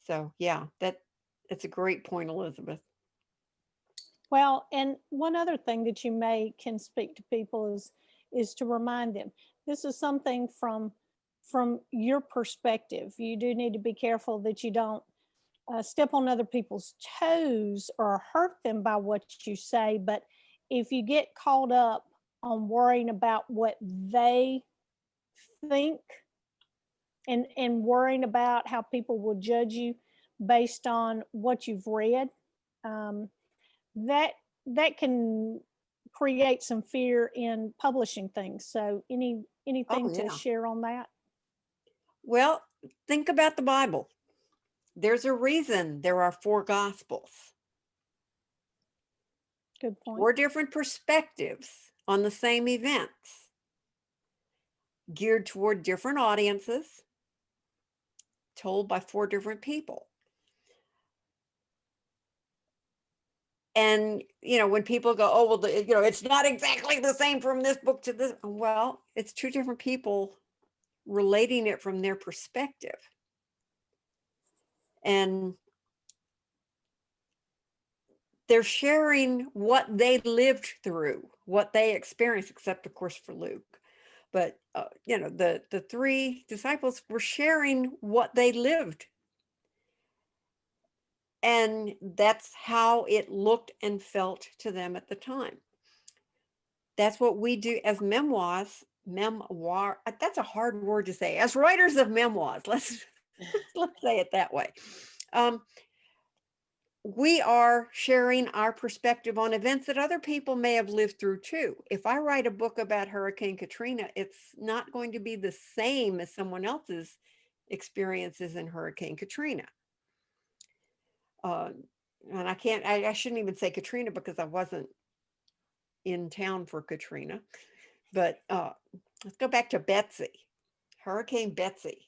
So yeah, that's a great point, Elizabeth. Well, and one other thing that you can speak to people is to remind them, this is something from your perspective. You do need to be careful that you don't step on other people's toes or hurt them by what you say. But if you get caught up on worrying about what they think and worrying about how people will judge you, based on what you've read. That can create some fear in publishing things. So anything to yeah. share on that? Well, think about the Bible. There's a reason there are 4 gospels. Good point. 4 different perspectives on the same events, geared toward different audiences, told by 4 different people. And, when people go, oh, well, it's not exactly the same from this book to this. Well, it's 2 different people relating it from their perspective. And they're sharing what they lived through, what they experienced, except of course for Luke. But, the 3 disciples were sharing what they lived. And that's how it looked and felt to them at the time. That's what we do as memoirs. That's a hard word to say. As writers of memoirs, let's say it that way. We are sharing our perspective on events that other people may have lived through too. If I write a book about Hurricane Katrina, it's not going to be the same as someone else's experiences in Hurricane Katrina. And I shouldn't even say Katrina because I wasn't in town for Katrina. But let's go back to Betsy, Hurricane Betsy.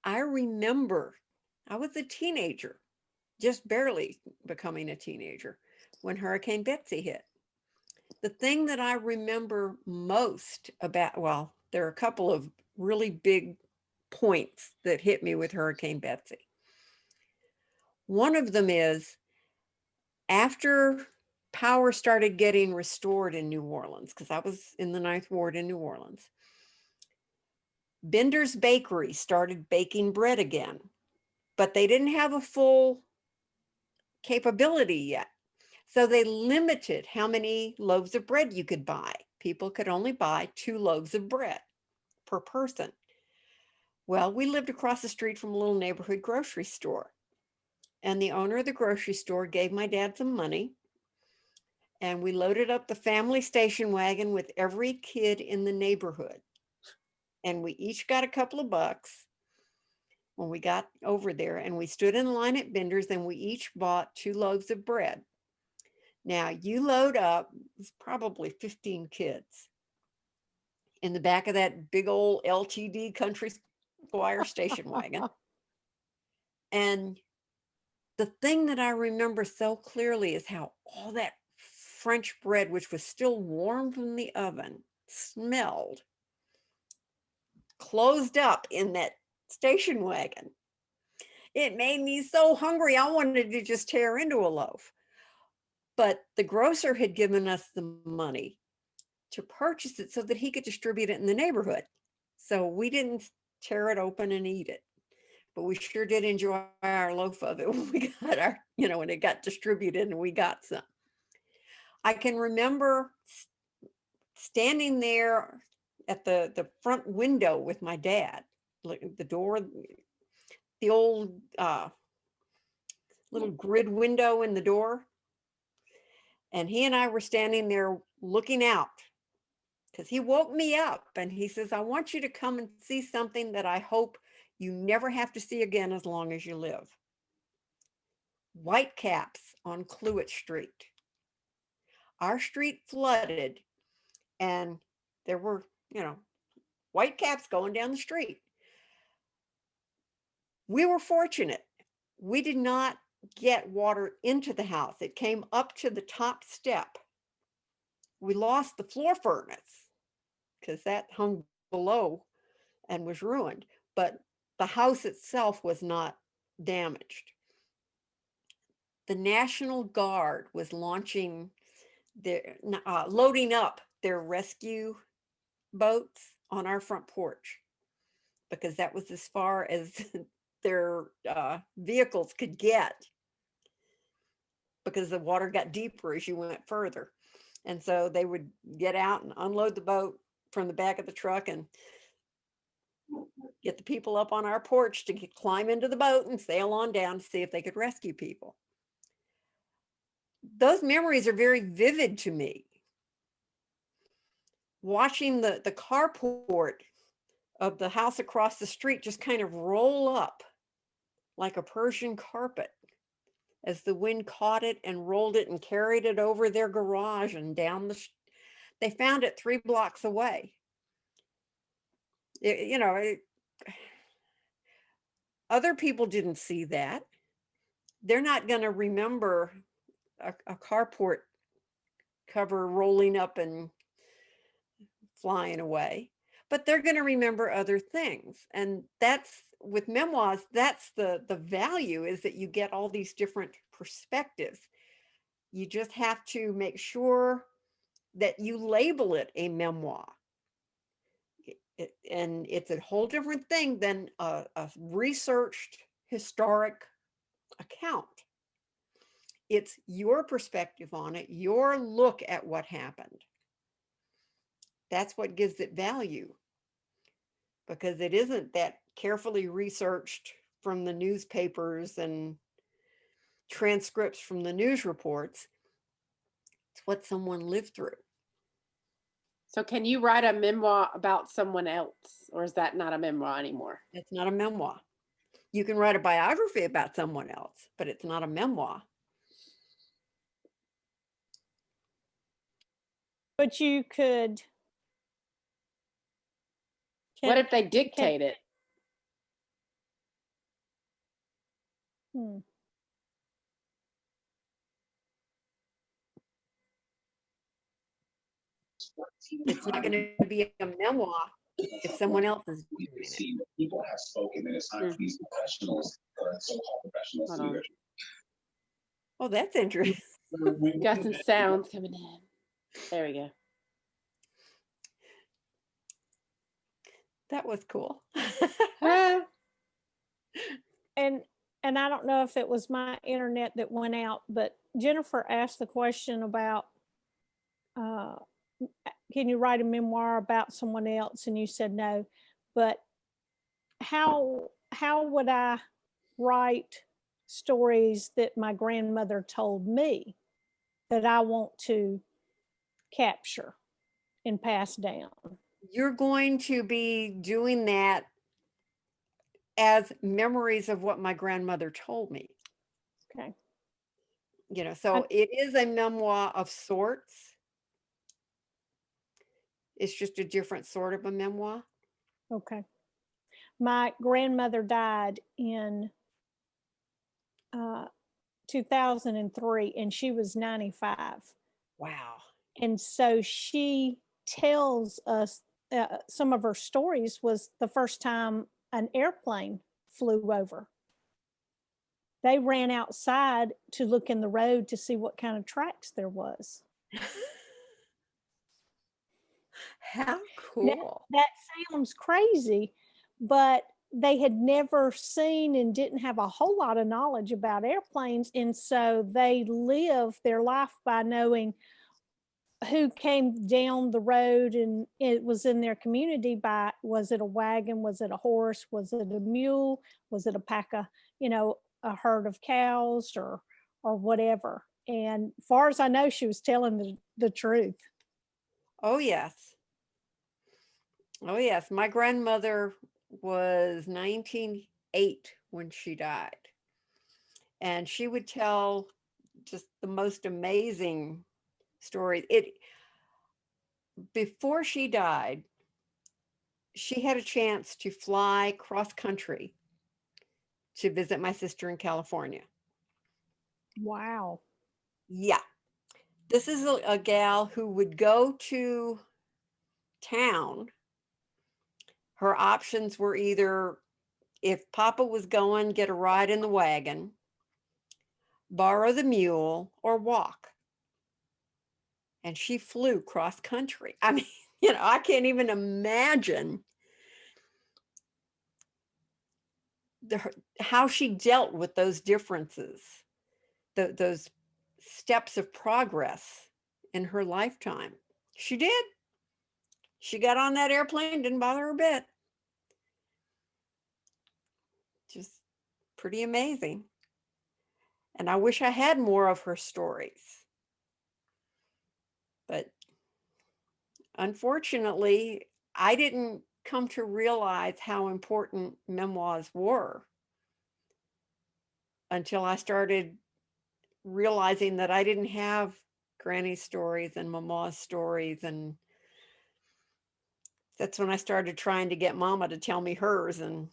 I remember I was a teenager, just barely becoming a teenager, when Hurricane Betsy hit. The thing that I remember most about, well, there are a couple of really big points that hit me with Hurricane Betsy. One of them is after power started getting restored in New Orleans, because I was in the 9th Ward in New Orleans, Bender's Bakery started baking bread again, but they didn't have a full capability yet. So they limited how many loaves of bread you could buy. People could only buy 2 loaves of bread per person. Well, we lived across the street from a little neighborhood grocery store. And the owner of the grocery store gave my dad some money. And we loaded up the family station wagon with every kid in the neighborhood. And we each got a couple of bucks when we got over there. And we stood in line at Bender's and we each bought 2 loaves of bread. Now you load up, it's probably 15 kids in the back of that big old LTD Country Squire station wagon. And the thing that I remember so clearly is how all that French bread, which was still warm from the oven, smelled, closed up in that station wagon. It made me so hungry, I wanted to just tear into a loaf. But the grocer had given us the money to purchase it so that he could distribute it in the neighborhood. So we didn't tear it open and eat it, but we sure did enjoy our loaf of it when we got our, when it got distributed and we got some. I can remember standing there at the front window with my dad, the door, the old little grid window in the door. And he and I were standing there looking out because he woke me up and he says, I want you to come and see something that I hope you never have to see again as long as you live. Whitecaps on Cluett Street. Our street flooded and there were, whitecaps going down the street. We were fortunate. We did not get water into the house. It came up to the top step. We lost the floor furnace because that hung below and was ruined, but the house itself was not damaged. The National Guard was loading up their rescue boats on our front porch because that was as far as their vehicles could get because the water got deeper as you went further. And so they would get out and unload the boat from the back of the truck and get the people up on our porch to climb into the boat and sail on down to see if they could rescue people. Those memories are very vivid to me. Watching the carport of the house across the street just kind of roll up like a Persian carpet as the wind caught it and rolled it and carried it over their garage and down they found it 3 blocks away. Other people didn't see that. They're not going to remember a carport cover rolling up and flying away, but they're going to remember other things. And that's with memoirs, that's the value, is that you get all these different perspectives. You just have to make sure that you label it a memoir. And it's a whole different thing than a researched historic account. It's your perspective on it, your look at what happened. That's what gives it value, because it isn't that carefully researched from the newspapers and transcripts from the news reports. It's what someone lived through. So can you write a memoir about someone else, or is that not a memoir anymore? It's not a memoir. You can write a biography about someone else, but it's not a memoir. But you could. What if they dictate it? It's not going to be a memoir if someone else is doing it. People have spoken, and it's time for these professionals, so-called professionals, to do it. Oh, that's interesting. Got some sounds coming in. There we go. That was cool. And I don't know if it was my internet that went out, but Jennifer asked the question about, can you write a memoir about someone else? And you said no. But how would I write stories that my grandmother told me that I want to capture and pass down? You're going to be doing that as memories of what my grandmother told me. Okay. So it is a memoir of sorts. It's just a different sort of a memoir. Okay. My grandmother died in 2003, and she was 95. Wow. And so she tells us some of her stories was the first time an airplane flew over. They ran outside to look in the road to see what kind of tracks there was. How cool. Now, that sounds crazy, but they had never seen and didn't have a whole lot of knowledge about airplanes. And so they lived their life by knowing who came down the road, and it was in their community by, was it a wagon? Was it a horse? Was it a mule? Was it a pack of, a herd of cows or whatever? And far as I know, she was telling the truth. Oh, yes. Oh, yes. My grandmother was 98 when she died. And she would tell just the most amazing stories. Before she died, she had a chance to fly cross country to visit my sister in California. Wow. Yeah. This is a gal who would go to town. Her options were either, if Papa was going, get a ride in the wagon, borrow the mule, or walk. And she flew cross country. I mean, I can't even imagine how she dealt with those differences, those steps of progress in her lifetime. She did. She got on that airplane, didn't bother her a bit. pretty amazing. And I wish I had more of her stories. But unfortunately, I didn't come to realize how important memoirs were until I started realizing that I didn't have Granny's stories and Mama's stories. And that's when I started trying to get Mama to tell me hers, and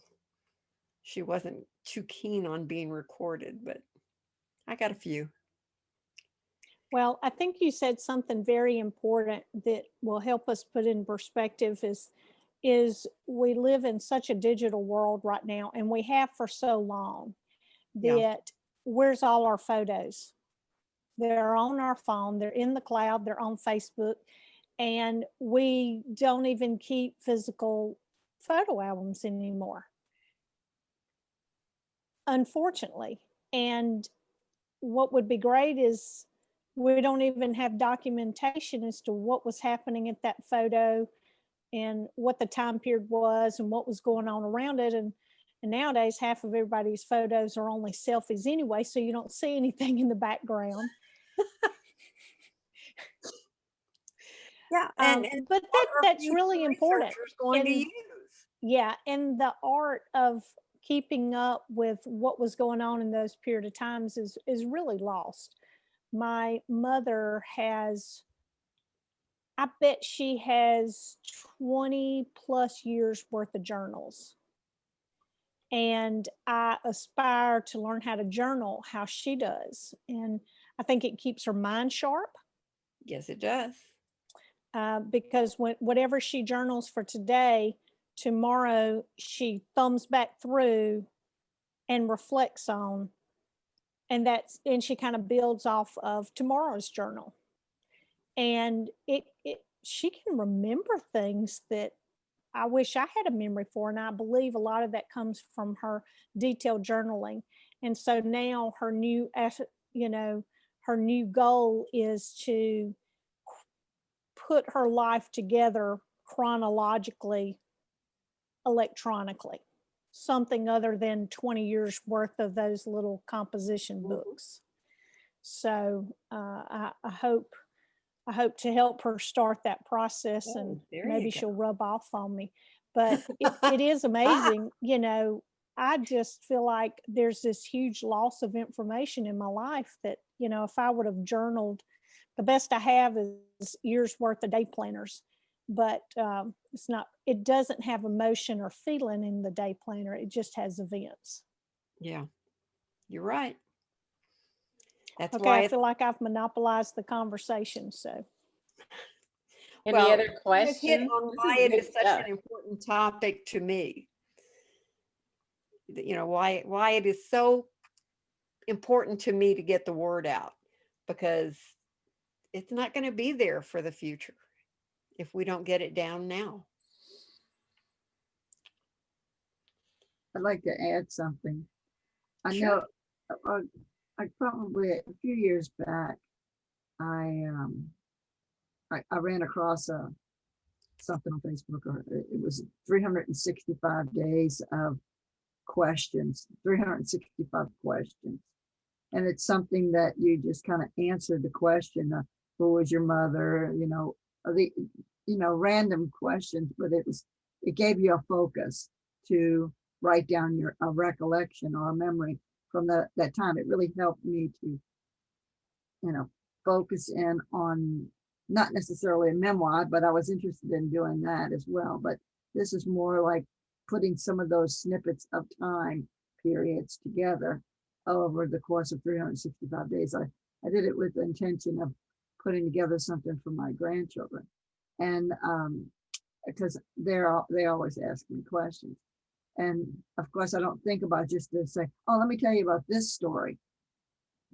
she wasn't too keen on being recorded, but I got a few. Well, I think you said something very important that will help us put in perspective is we live in such a digital world right now, and we have for so long, that Yeah. where's all our photos? They're on our phone, they're in the cloud, they're on Facebook, and we don't even keep physical photo albums anymore, unfortunately. And what would be great is we don't even have documentation as to what was happening at that photo and what the time period was and what was going on around it. And nowadays, half of everybody's photos are only selfies anyway, so you don't see anything in the background. Yeah, but that's really important. Going to use. Yeah, and the art of keeping up with what was going on in those period of times is really lost. My mother has, I bet she has 20 plus years worth of journals. And I aspire to learn how to journal how she does. And I think it keeps her mind sharp. Yes, it does. Because whatever she journals for today, tomorrow she thumbs back through and reflects on, and she kind of builds off of tomorrow's journal. And she can remember things that I wish I had a memory for, and I believe a lot of that comes from her detailed journaling. And so now her new goal is to put her life together chronologically, electronically, something other than 20 years worth of those little composition books. So I hope to help her start that process, and maybe she'll rub off on me. But it is amazing. I just feel like there's this huge loss of information in my life that, if I would have journaled, the best I have is years worth of day planners, but it doesn't have emotion or feeling in the day planner. It just has events. Yeah, you're right. That's okay. why I feel like I've monopolized the conversation. So, any other questions? Hit on why it is such an important topic to me. Why it is so important to me to get the word out, because it's not going to be there for the future if we don't get it down now. I'd like to add something. I Sure. know I probably a few years back, I ran across something on Facebook, or it was 365 days of questions, 365 questions. And it's something that you just kind of answered the question, who was your mother, random questions, but it gave you a focus to write down a recollection or a memory from that time. It really helped me to, focus in on not necessarily a memoir, but I was interested in doing that as well. But this is more like putting some of those snippets of time periods together over the course of 365 days. I did it with the intention of putting together something for my grandchildren. And because they always ask me questions. And of course, I don't think about just to say, oh, let me tell you about this story.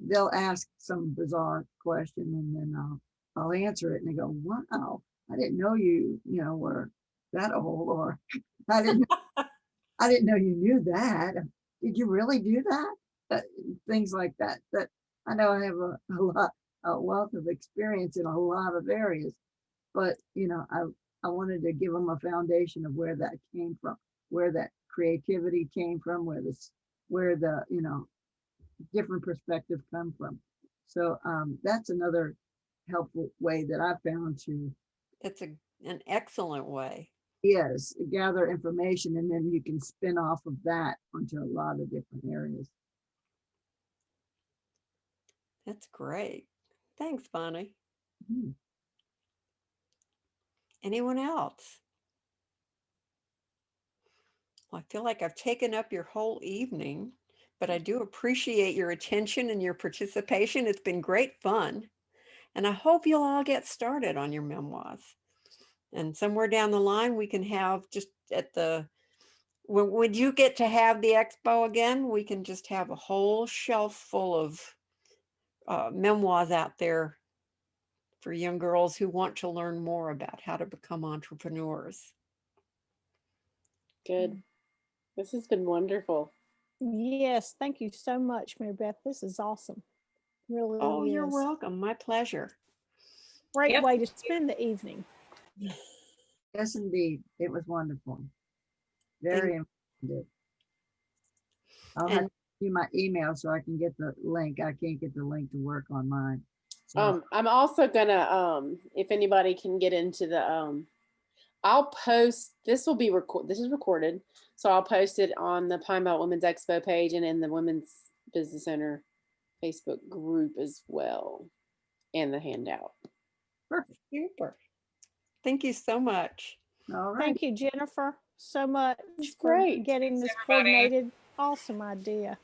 They'll ask some bizarre question, and then I'll answer it, and they go, wow, I didn't know you were that old, or I didn't know you knew that. Did you really do that? Things like that. That I know I have a wealth of experience in a lot of areas, but I wanted to give them a foundation of where that came from, where that creativity came from, where where the, different perspectives come from. So that's another helpful way that I found to It's an excellent way. gather information, and then you can spin off of that onto a lot of different areas. That's great. Thanks, Bonnie. Mhm. Anyone else? Well, I feel like I've taken up your whole evening, but I do appreciate your attention and your participation. It's been great fun. And I hope you'll all get started on your memoirs. And somewhere down the line, we can have just at the, when you get to have the expo again, we can just have a whole shelf full of memoirs out there for young girls who want to learn more about how to become entrepreneurs. Good. This has been wonderful. Yes, thank you so much, Mary Beth. This is awesome. Really Oh, is. you're welcome. My pleasure. Great Yep. way to spend the evening. Yes, indeed. It was wonderful. Very informative. I'll have And to do my email so I can get the link. I can't get the link to work on mine. So I'm also gonna if anybody can get into the I'll post, this will be this is recorded, so I'll post it on the Pine Belt Women's Expo page and in the Women's Business Center Facebook group as well, and the handout. perfect. super. Thank you so much. All right. Thank you, Jennifer, so much It's for great. getting this everybody. coordinated. Awesome idea.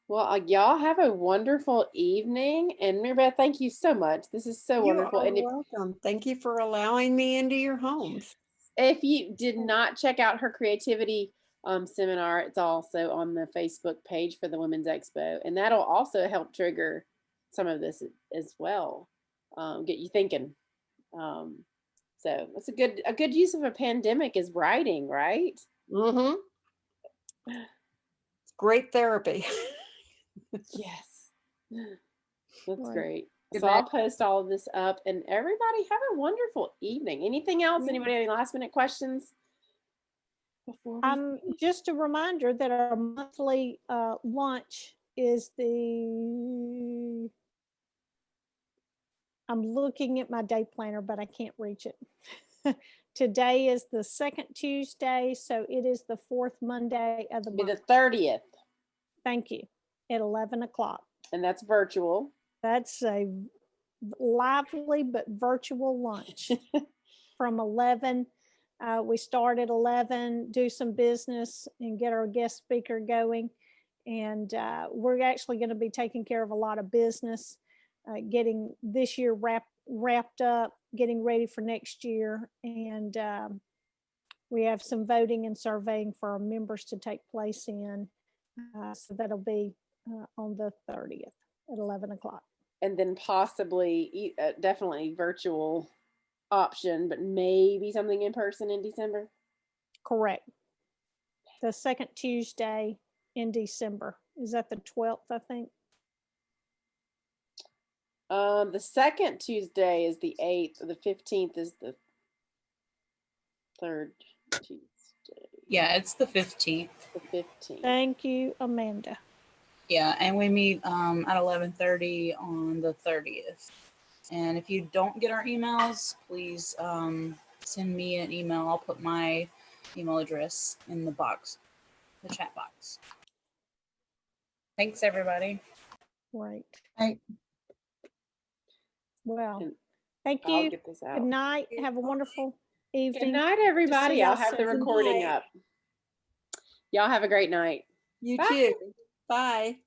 Well, y'all have a wonderful evening, and Mary Beth, thank you so much. This is so You wonderful. are And welcome. Thank you for allowing me into your homes. if you did not check out her creativity seminar, it's also on the Facebook page for the Women's Expo, and that'll also help trigger some of this as well, get you thinking. So it's a good use of a pandemic is writing, right? Mm-hmm. Great therapy. Yes, that's Right. great. Good So night. I'll post all of this up, and everybody have a wonderful evening. Anything else? Yeah. Anybody have any last minute questions before we Just a reminder that our monthly lunch is the, I'm looking at my day planner, but I can't reach it. Today is the second Tuesday, so it is the fourth Monday of the be month. the 30th, Thank you. At 11 o'clock. and that's virtual. That's a lively but virtual lunch from 11. We start at 11, do some business and get our guest speaker going. And we're actually going to be taking care of a lot of business, getting this year wrapped up, getting ready for next year. And we have some voting and surveying for our members to take place in. So that'll be on the 30th at 11 o'clock. And then possibly, definitely virtual option, but maybe something in person in December. Correct. The second Tuesday in December. Is that the 12th, I think? The second Tuesday is the 8th, the 15th is the third Tuesday. Yeah, it's the 15th. The 15th. Thank you, Amanda. Yeah, and we meet at 11:30 on the 30th. And if you don't get our emails, please send me an email. I'll put my email address in the box, the chat box. Thanks, everybody. Right. Right. Well, And thank I'll you. get this Good out. night. Have a wonderful evening. Good night, everybody. I'll y'all have the soon. recording up. Y'all have a great night. You Bye. too. Bye.